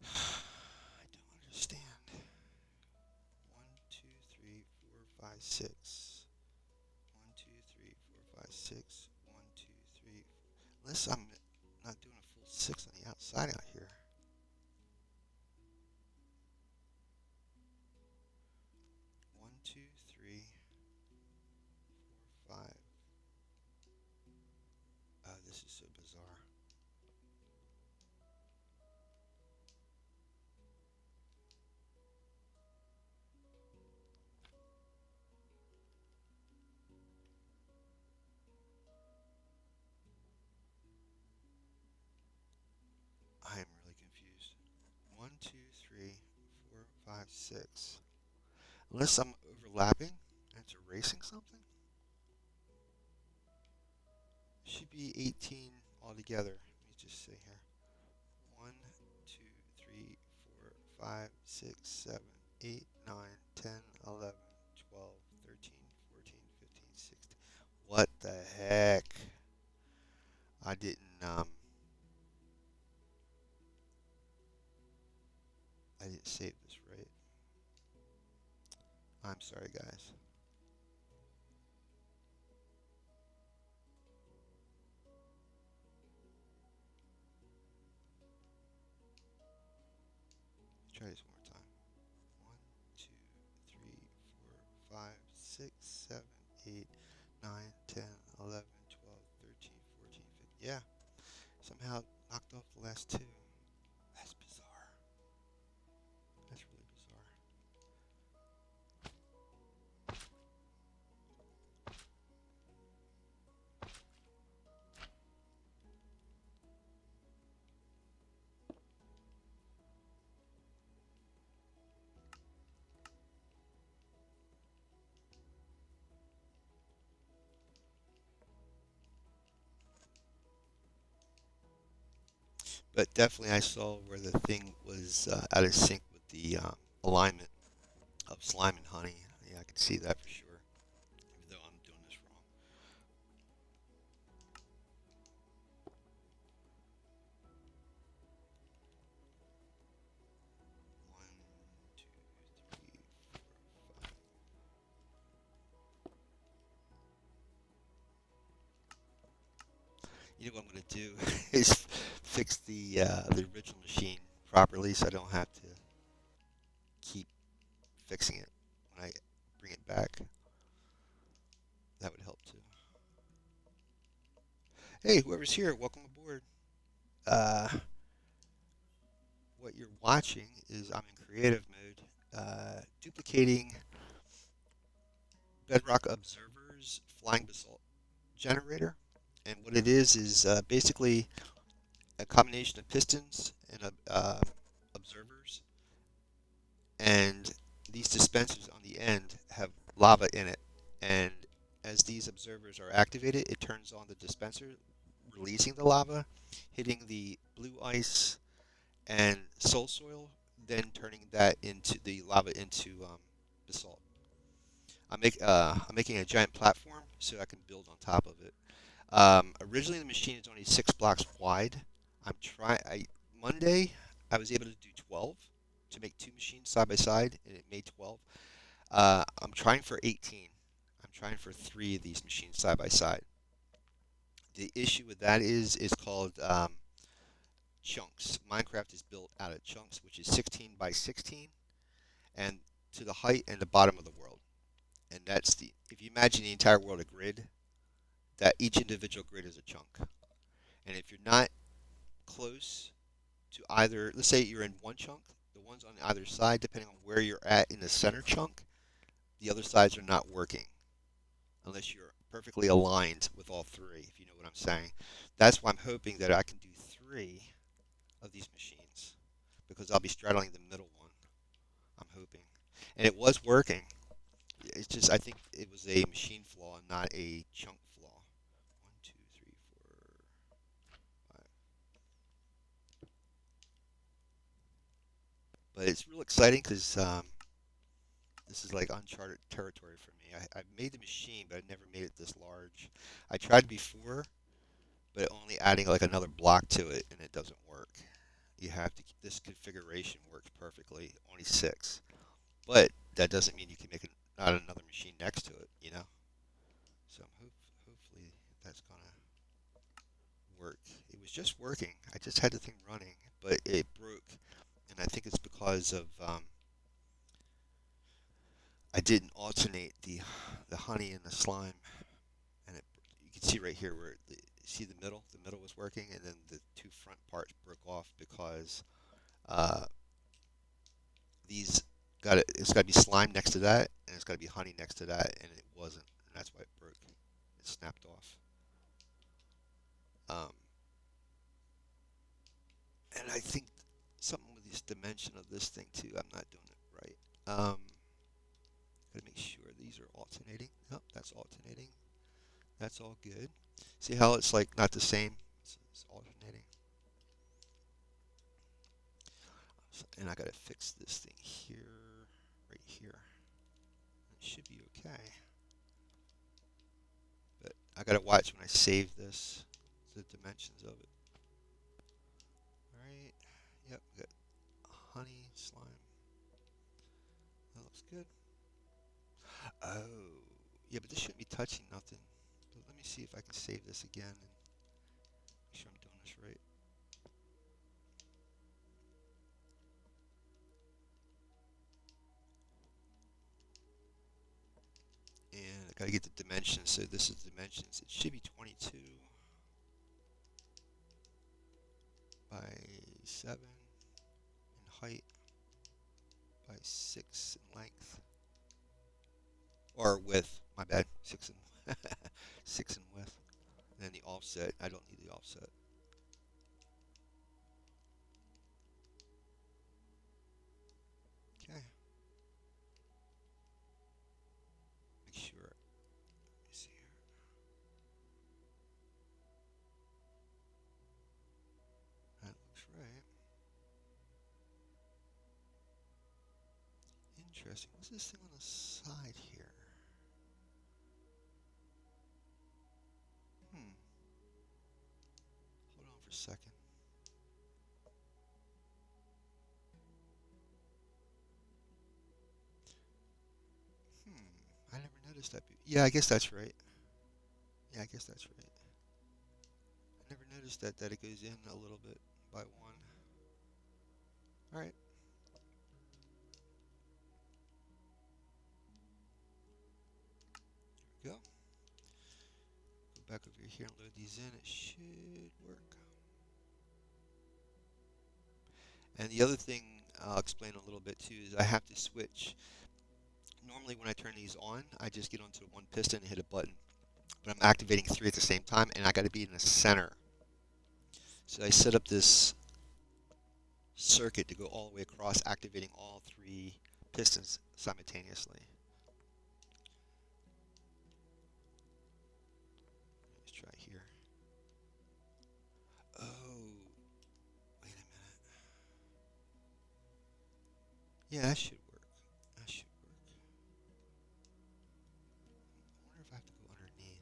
I don't understand. 1, 2, 3, 4, 5, 6. 1, 2, 3, 4, 5, 6. 1, 2, 3. Unless I'm not doing a full 6 on the outside out here. 1, 2, 3, 4, 5. Oh, this is so bizarre. I am really confused. 1, 2, 3, 4, 5, 6. Unless I'm overlapping and it's erasing something. Should be 18 altogether. Let me just see here. 1, 2, 3, 4, 5, 6, 7, 8, 9, 10, 11, 12, 13, 14, 15, 16. What the heck? I didn't I didn't save this right. I'm sorry guys. Try this one more time. 1, 2, 3, 4, 5, 6, 7, 8, 9, 10, 11, 12, 13, 14, 15. Yeah, somehow knocked off the last 2. That's bizarre. That's really bizarre. But definitely I saw where the thing was out of sync with the alignment of slime and honey. Yeah, I could see that for sure. Even though I'm doing this wrong. One, two, three, 4, 5. You know what I'm gonna do is fix the original machine properly, so I don't have to keep fixing it when I bring it back. That would help too. Hey, whoever's here, welcome aboard. Uh, what you're watching is I'm in creative mode, duplicating Bedrock Observer's Flying Basalt Generator. And what it is basically a combination of pistons and observers. And these dispensers on the end have lava in it. And as these observers are activated, it turns on the dispenser, releasing the lava, hitting the blue ice and soul soil, then turning that into the lava into basalt. I'm making a giant platform so I can build on top of it. Originally, the machine is only 6 blocks wide. Monday I was able to do 12 to make two machines side by side, and it made 12. I'm trying for 18. I'm trying for three of these machines side by side. The issue with that is called chunks. Minecraft is built out of chunks, which is 16 by 16, and to the height and the bottom of the world. And that's the if you imagine the entire world a grid, that each individual grid is a chunk. And if you're not close to either, let's say you're in one chunk, the ones on either side, depending on where you're at in the center chunk, the other sides are not working unless you're perfectly aligned with all three, if you know what I'm saying. That's why I'm hoping that I can do three of these machines because I'll be straddling the middle one. I'm hoping. And it was working. It's just, I think it was a machine flaw, not a chunk flaw. One, two, three, four, five. But it's real exciting because this is like uncharted territory for me. I made the machine, but I never made it this large. I tried before, but only adding like another block to it, and it doesn't work. You have to. This configuration works perfectly. Only 6, but that doesn't mean you can make not another machine next to it. You know. So hopefully that's gonna work. It was just working. I just had the thing running, but it broke, and I think it's because of I didn't alternate the honey and the slime, and you can see right here where see the middle. The middle was working, and then the two front parts broke off because uh, these it's got to be slime next to that, and it's got to be honey next to that, and it wasn't, and that's why it broke. It snapped off. Um, and I think something with this dimension of this thing too. I'm not doing it right. Gotta make sure these are alternating. Nope, that's alternating. That's all good. See how it's like not the same? It's alternating. And I gotta fix this thing here, right here. It should be okay. But I gotta watch when I save this, the dimensions of it. Alright. Yep, we got honey, slime. That looks good. Oh. Yeah, but this shouldn't be touching nothing. But let me see if I can save this again and make sure I'm doing this right. And I gotta get the dimensions. So this is dimensions. It should be 22 by 7 in height by 6 in length. Or width. My bad. 6 in 6 in width. And then the offset. I don't need the offset. Okay. Make sure. Let me see here. That looks right. Interesting. What's this thing on the side here? Hmm. Hold on for a second. I never noticed that. Yeah, I guess that's right. Yeah, I guess that's right. I never noticed that it goes in a little bit by one. All right. Here we go. Go back over here and load these in. It should work. And the other thing I'll explain a little bit too is I have to switch. Normally when I turn these on, I just get onto one piston and hit a button. But I'm activating three at the same time, and I got to be in the center. So I set up this circuit to go all the way across, activating all three pistons simultaneously. Let's try here. Oh, wait a minute. Yeah, that should work. That should work. I wonder if I have to go underneath.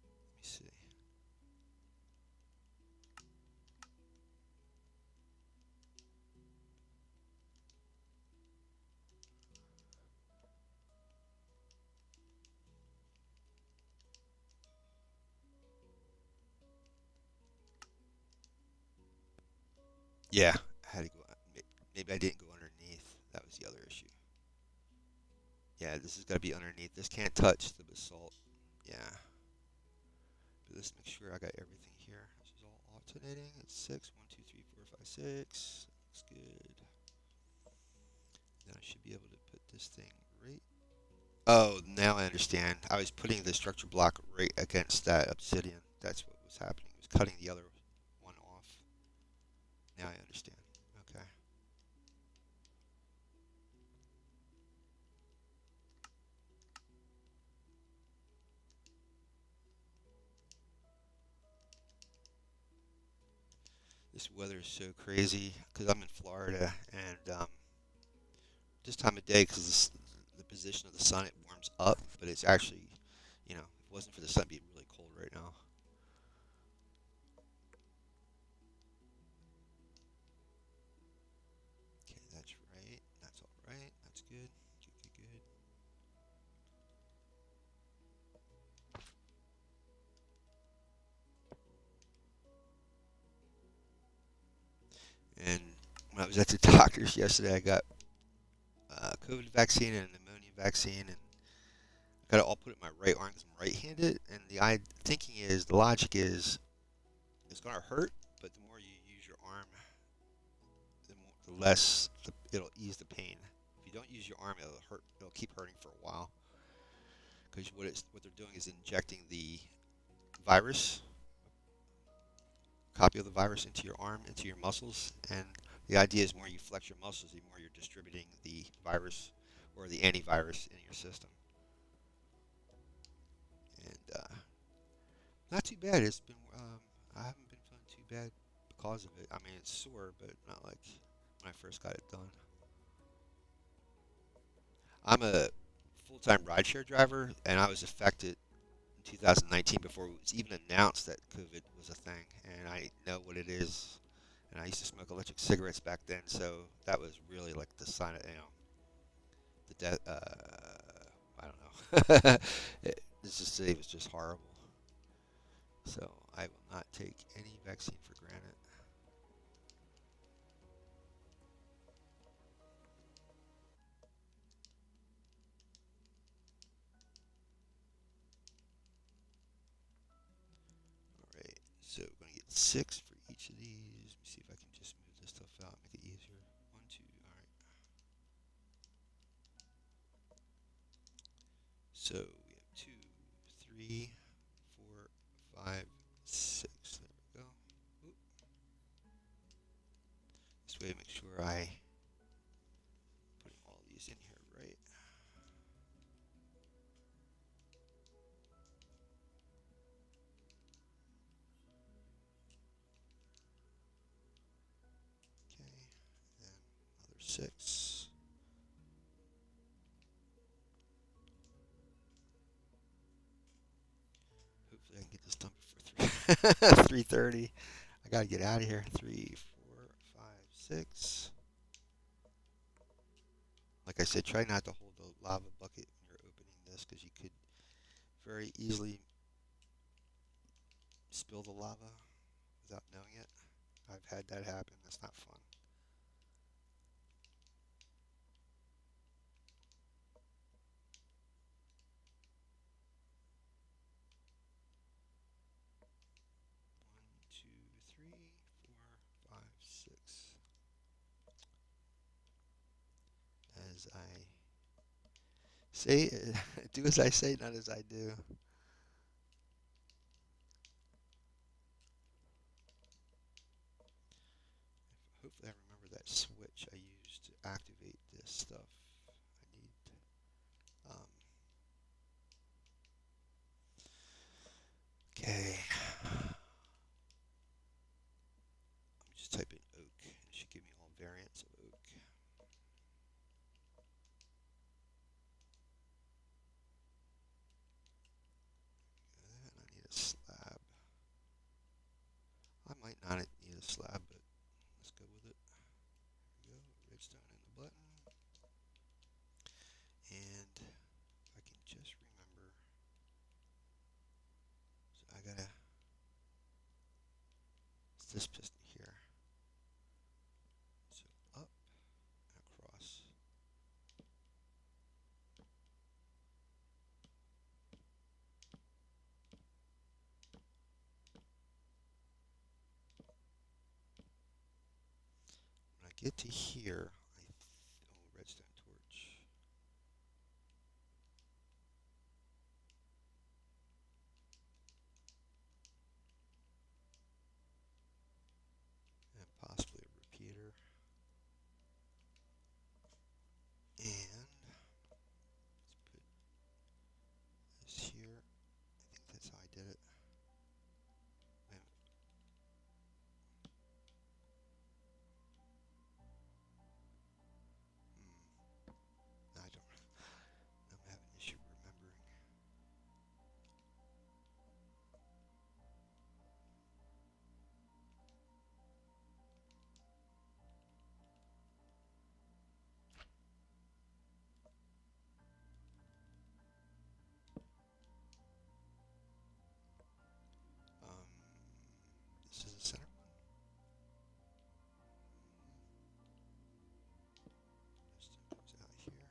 Let me see. Yeah, I had to go. Maybe I didn't go underneath. That was the other issue. Yeah, this has got to be underneath. This can't touch the basalt. Yeah. But let's make sure I got everything here. This is all alternating. It's 6. 1, 2, 3, 4, 5, 6. Looks good. Then I should be able to put this thing right. Oh, now I understand. I was putting the structure block right against that obsidian. That's what was happening. It was cutting the other one off. Now I understand. Okay. This weather is so crazy because I'm in Florida, and this time of day, because the position of the sun, it warms up, but it's actually, if it wasn't for the sun, it'd be really cold right now. Okay, that's right. That's all right. That's good. Good, good, good. And when I was at the doctor's yesterday, I got COVID vaccine and pneumonia vaccine, and I got it all put in my right arm because I'm right-handed. And the logic is, it's gonna hurt, but the more you use your arm, the less it'll ease the pain. If you don't use your arm, it'll hurt. It'll keep hurting for a while. Because what they're doing is injecting the virus, copy of the virus into your arm, into your muscles, and the idea is, the more you flex your muscles, the more you're distributing the virus or the antivirus in your system. And not too bad. I haven't been feeling too bad because of it. I mean, it's sore, but not like when I first got it done. I'm a full-time rideshare driver, and I was affected in 2019 before it was even announced that COVID was a thing, and I know what it is. And I used to smoke electric cigarettes back then, so that was really like the sign of, the death. I don't know. It was just horrible. So I will not take any vaccine for granted. All right, so we're gonna get 6 for each of these. Let me see if I can just move this stuff out, make it easier. 1, 2. All right. So we have 2, 3, 4, 5, 6. There we go. Oop. This way, make sure I put all these in here right. Okay, and another 6. Hopefully, I can get this done before 3:30. I gotta get out of here. 3, 4, 5, 6. Like I said, try not to hold the lava bucket when you're opening this, because you could very easily spill the lava without knowing it. I've had that happen. That's not fun. One, two, as I say. Do as I say, not as I do. Hopefully I remember that switch I used to activate this stuff. I need, um, okay. I'm just typing oak. It should give me all variants of oak. And I need a slab. I might not need a slab, but let's go with it. There we go. Redstone in the button. And if I can just remember. So I gotta. It's this piston here. So up and across. When I get to here, redstone torch. And possibly a repeater. And let's put this here. I think that's how I did it. Wait I don't. I'm having an issue remembering. Um, this is the center one. Redstone comes out here.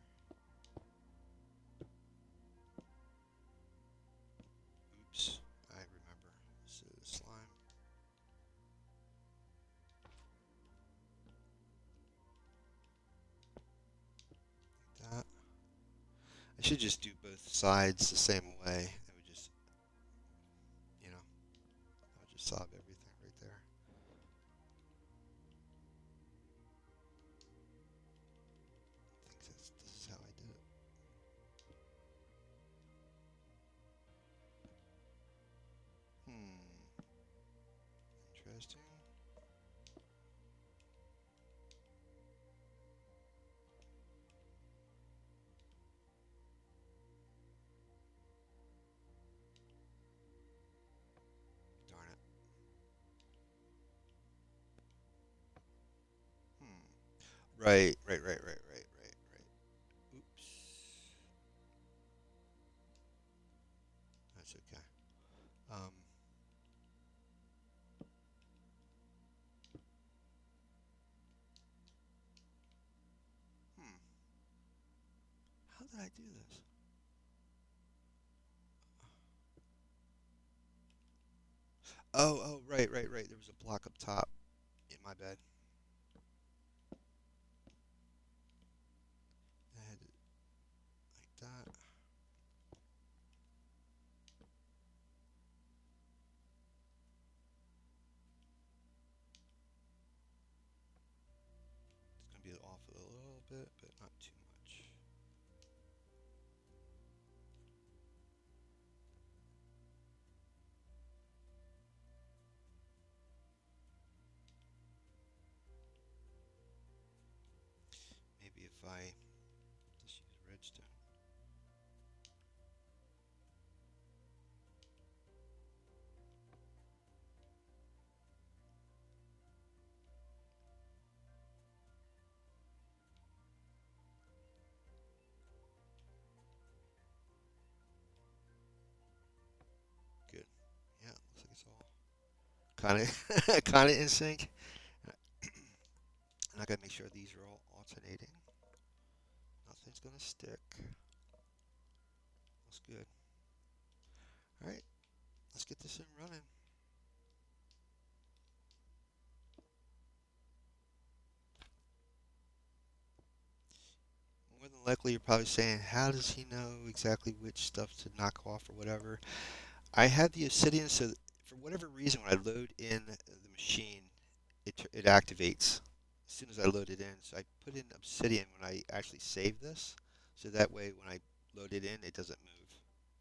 Oops, I remember. This is slime. Like that. I should just do both sides the same way. It would just, you know, that would just solve everything right there. I think this is how I did it. Interesting. Darn it. Right. Oops. That's okay. Um, hmm. How did I do this? Right. There was a block up top. In my bed. I had it like that. It's gonna be off a little bit, but not too much. Maybe if I just use redstone. Good. Yeah, looks like it's all kind of in sync. And I gotta make sure these are all alternating. Nothing's gonna stick. That's good. All right, let's get this thing running. likely you're probably saying, how does he know exactly which stuff to knock off or whatever? I have the obsidian, so for whatever reason, when I load in the machine, it activates as soon as I load it in. So I put in obsidian when I actually save this, so that way when I load it in, it doesn't move.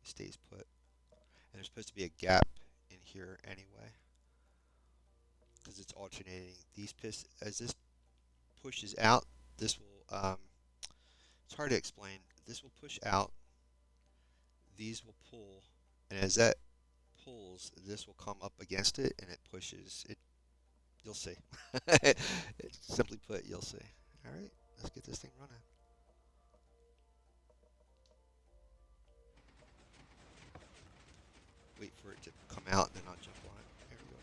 It stays put. And there's supposed to be a gap in here anyway, because it's alternating. These as this pushes out, this will. It's hard to explain. This will push out. These will pull, and as that pulls, this will come up against it, and it pushes. You'll see. Simply put, you'll see. All right, let's get this thing running. Wait for it to come out, and then I'll jump on it. There we go.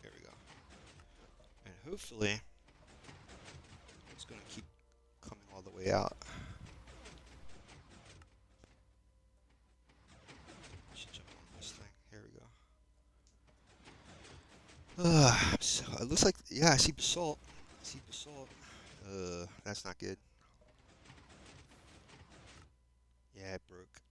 There we go. And hopefully, it's going to keep coming all the way out. Should jump on this thing. Here we go. So it looks like, yeah, I see basalt. I see basalt. That's not good. Yeah, it broke.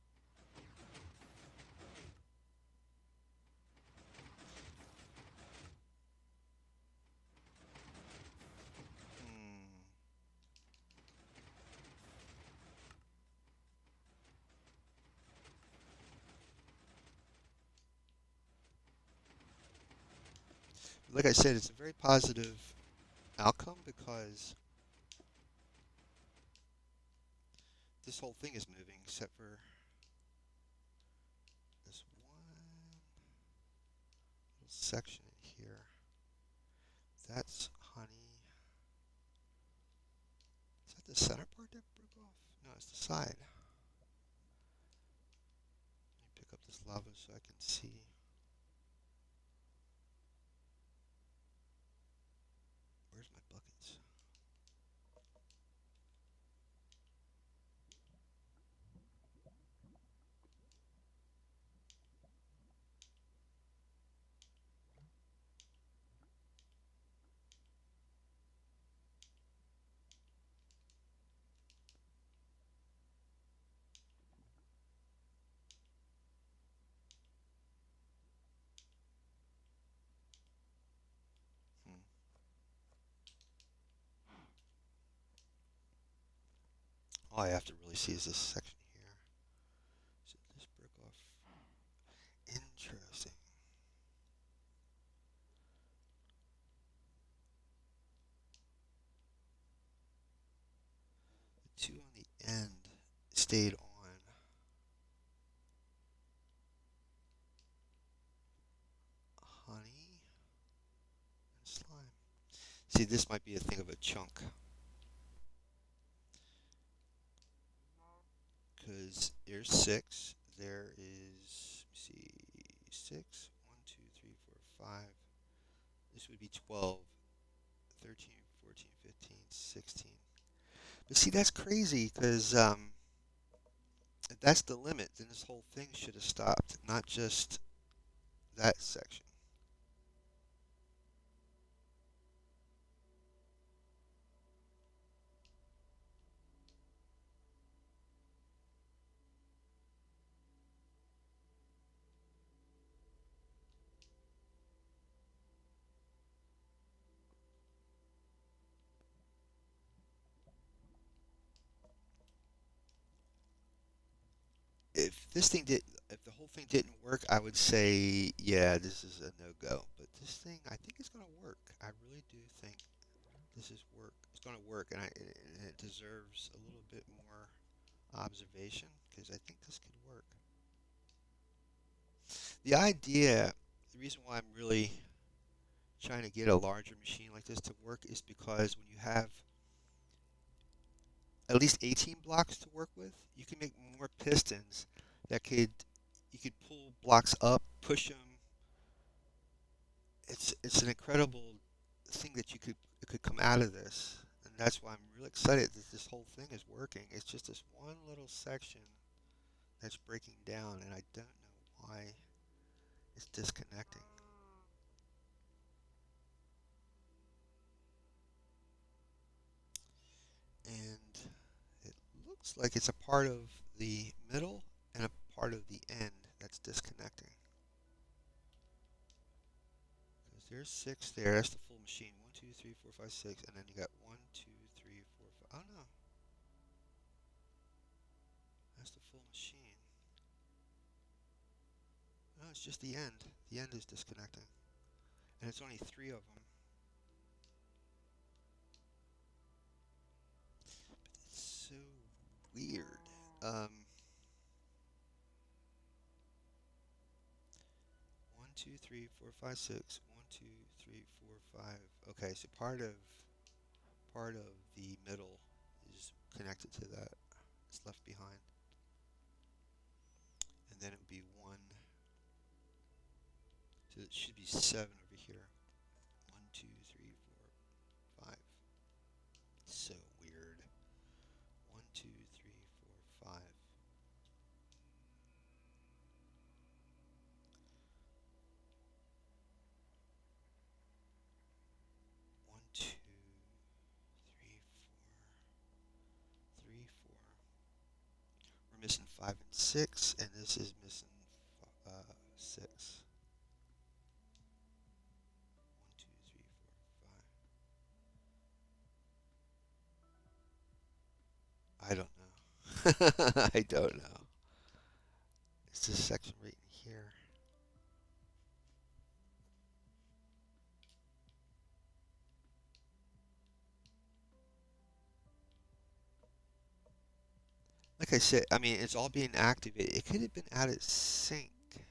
Hmm. Like I said, it's a very positive outcome because this whole thing is moving except for this one little section in here. That's honey. Is that the center part that broke off? No, it's the side. Let me pick up this lava so I can see. Where's my buckets? Hmm. All I have to really see is this section here. So this broke off. Interesting. The two on the end stayed on. Honey and slime. See, this might be a thing of a chunk. Because there's 6. There is, let me see, 6. 1, 2, 3, 4, 5. This would be 12, 13, 14, 15, 16. But see, that's crazy because if that's the limit, then this whole thing should have stopped, not just that section. If this thing did, if the whole thing didn't work, I would say, yeah, this is a no-go. But this thing, I think it's going to work. I really do think this is work. It's going to work, and it deserves a little bit more observation because I think this could work. The idea, the reason why I'm really trying to get a larger machine like this to work is because when you have at least 18 blocks to work with, you can make more pistons that you could pull blocks up, push them. It's an incredible thing that it could come out of this, and that's why I'm really excited that this whole thing is working. It's just this one little section that's breaking down, and I don't know why it's disconnecting. and it looks like it's a part of the middle and a part of the end that's disconnecting. Because there's 6 there. That's the full machine. 1, 2, 3, 4, 5, 6, and then you got 1, 2, 3, 4, 5. Oh no, that's the full machine. No, it's just the end. The end is disconnecting, and it's only 3 of them. It's so weird. Um, 1, 2, 3, 4, 5, 6. 1, 2, 3, 4, 5. Okay, so part of the middle is connected to that. It's left behind, and then it would be 1. So it should be 7 over here. 1, 2, 3, 4, 5. So weird. 1, 2, 3, 4, 5. 1, 2, 3, 4, 3, 4. We're missing 5 and 6, and this is missing 6. 1, 2, 3, 4, 5. I don't know. I don't know. It's this section right in here. Like I said, I mean, it's all being activated. It could have been out of sync. It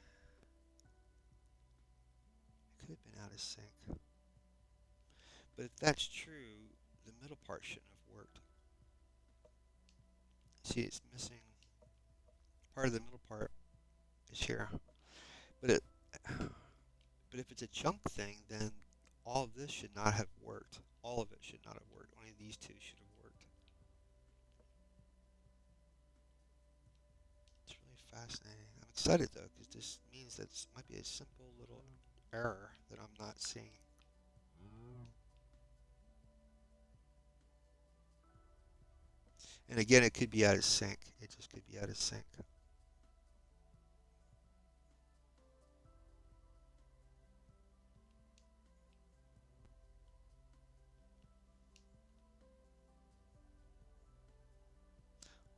could have been out of sync. But if that's true, the middle part shouldn't have worked. See, it's missing part of the middle part is here. But it, but if it's a chunk thing, then all of this should not have worked. All of it should not have worked. Only these 2 should have worked. It's really fascinating. I'm excited though, because this means that this might be a simple little error that I'm not seeing. And again, it could be out of sync. It just could be out of sync.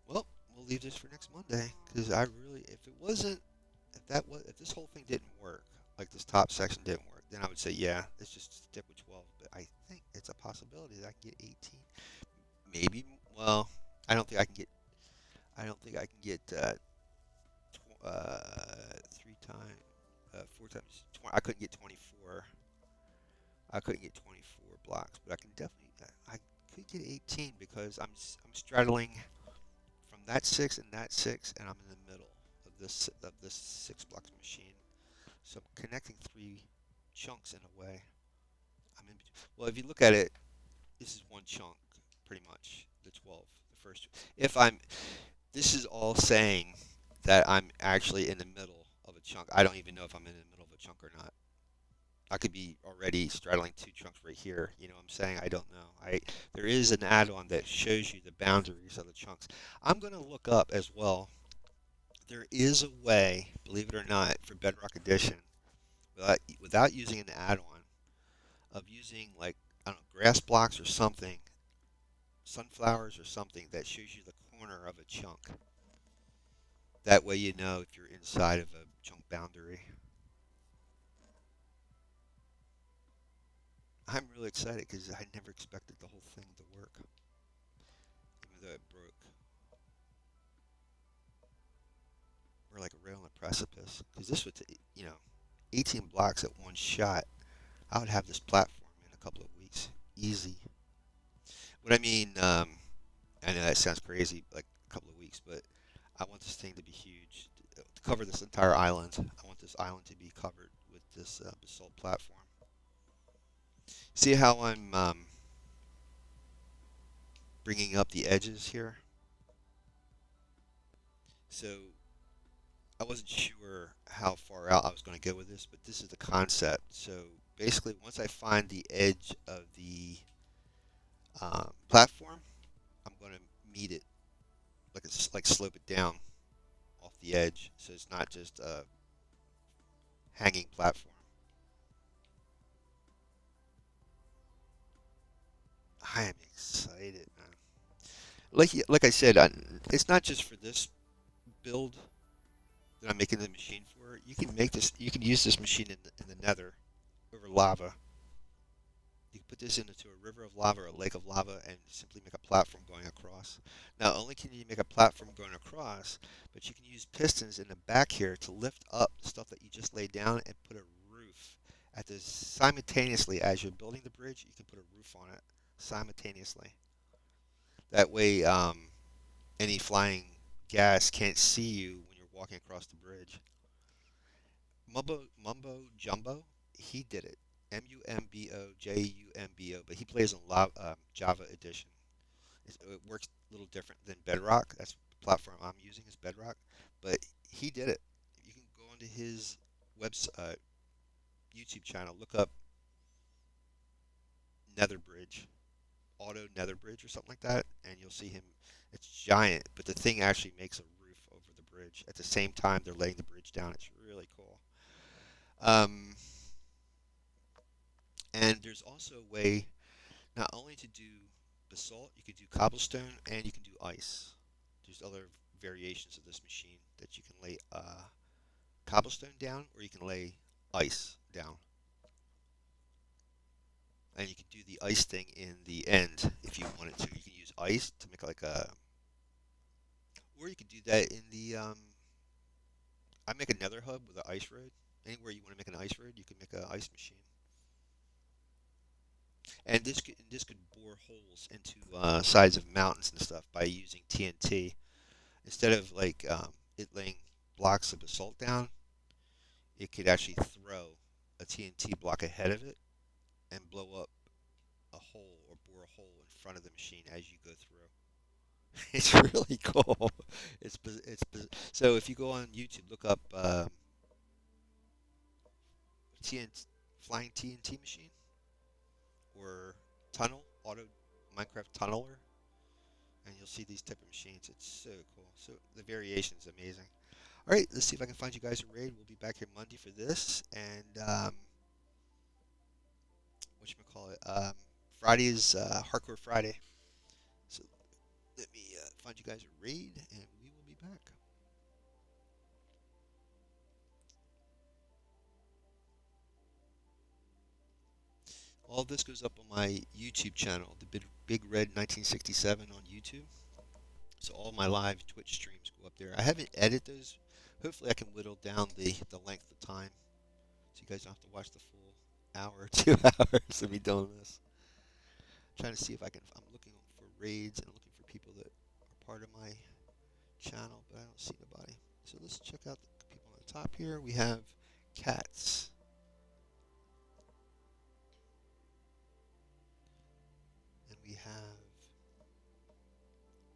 Well, we'll leave this for next Monday because I really, if it wasn't, if that was, if this whole thing didn't work, like this top section didn't work, then I would say, yeah, let's just stick with 12. But I think it's a possibility that I can get 18. Maybe. Well, I don't think I can get. I don't think I can get 3 times, 4 times 20. I couldn't get 24. I couldn't get 24 blocks, but I can definitely. I could get 18 because I'm straddling from that 6 and that 6, and I'm in the middle of this 6 blocks machine. So I'm connecting 3 chunks in a way. I'm in between. Well, if you look at it, this is one chunk, pretty much the 12, the first. If I'm, this is all saying that I'm actually in the middle of a chunk. I don't even know if I'm in the middle of a chunk or not. I could be already straddling 2 chunks right here. You know what I'm saying? I don't know. There is an add-on that shows you the boundaries of the chunks. I'm going to look up as well. There is a way, believe it or not, for Bedrock Edition, without using an add-on, of using like, I don't know, grass blocks or something, sunflowers or something that shows you the corner of a chunk. That way you know if you're inside of a chunk boundary. I'm really excited because I never expected the whole thing to work, even though it broke. We're like right on the precipice because this would, 18 blocks at one shot. I would have this platform in a couple of weeks, easy. What I mean, I know that sounds crazy, like a couple of weeks, but I want this thing to be huge, to cover this entire island. I want this island to be covered with this basalt platform. See how I'm bringing up the edges here? So I wasn't sure how far out I was going to go with this, but this is the concept. So basically, once I find the edge of the platform, I'm going to meet it, like it's like slope it down off the edge, so it's not just a hanging platform. I am excited, man. Like I said, it's not just for this build that I'm making the machine for. You can make this. You can use this machine in the Nether over lava. You can put this into a river of lava or a lake of lava and simply make a platform going across. Not only can you make a platform going across, but you can use pistons in the back here to lift up the stuff that you just laid down and put a roof at this simultaneously as you're building the bridge. You can put a roof on it simultaneously. That way, any flying gas can't see you when you're walking across the bridge. Mumbo Jumbo, he did it. Mumbojumbo, but he plays on Java Edition. It works a little different than Bedrock. That's the platform I'm using is Bedrock, but he did it. You can go onto his website, YouTube channel, look up Nether Bridge, Auto Nether Bridge or something like that, and you'll see him. It's giant, but the thing actually makes a roof over the bridge. At the same time, they're laying the bridge down. It's really cool. Um, and there's also a way not only to do basalt, you can do cobblestone and you can do ice. There's other variations of this machine that you can lay cobblestone down or you can lay ice down. And you can do the ice thing in the end if you wanted to. You can use ice to make like a, or you could do that in the, I make a nether hub with an ice road. Anywhere you want to make an ice road, you can make an ice machine. And this could bore holes into sides of mountains and stuff by using TNT. Instead of like it laying blocks of basalt down, it could actually throw a TNT block ahead of it and blow up a hole or bore a hole in front of the machine as you go through. It's really cool. So if you go on YouTube, look up TNT, flying TNT machine or tunnel auto Minecraft tunneler, and you'll see these type of machines. It's so cool. So the variation is amazing. All right, let's see if I can find you guys a raid. We'll be back here Monday for this, and whatchamacallit, Friday is Hardcore Friday. So let me find you guys a raid, and we will be back. All of this goes up on my YouTube channel, the Big Red 1967 on YouTube. So all my live Twitch streams go up there. I haven't edited those. Hopefully, I can whittle down the length of time, so you guys don't have to watch the full hour, 2 hours of me doing this. Trying to see if I can. I'm looking for raids and looking for people that are part of my channel, but I don't see nobody. So let's check out the people on the top here. We have Cats, and we have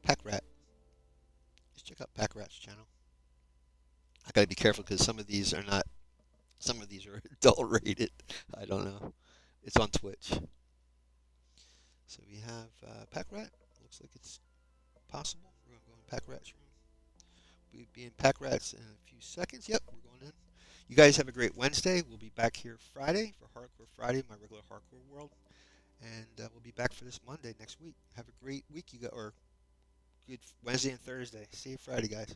Pack Rat. Let's check out Pack Rat's channel. I gotta be careful because some of these are not. Some of these are adult rated. I don't know. It's on Twitch. So we have Pack Rat. Looks like it's possible. We're gonna go in Pack Rat's room. We'll be in Pack Rats in a few seconds. Yep, we're going in. You guys have a great Wednesday. We'll be back here Friday for Hardcore Friday, my regular Hardcore world, and we'll be back for this Monday next week. Have a great week, you got, or good Wednesday and Thursday. See you Friday, guys.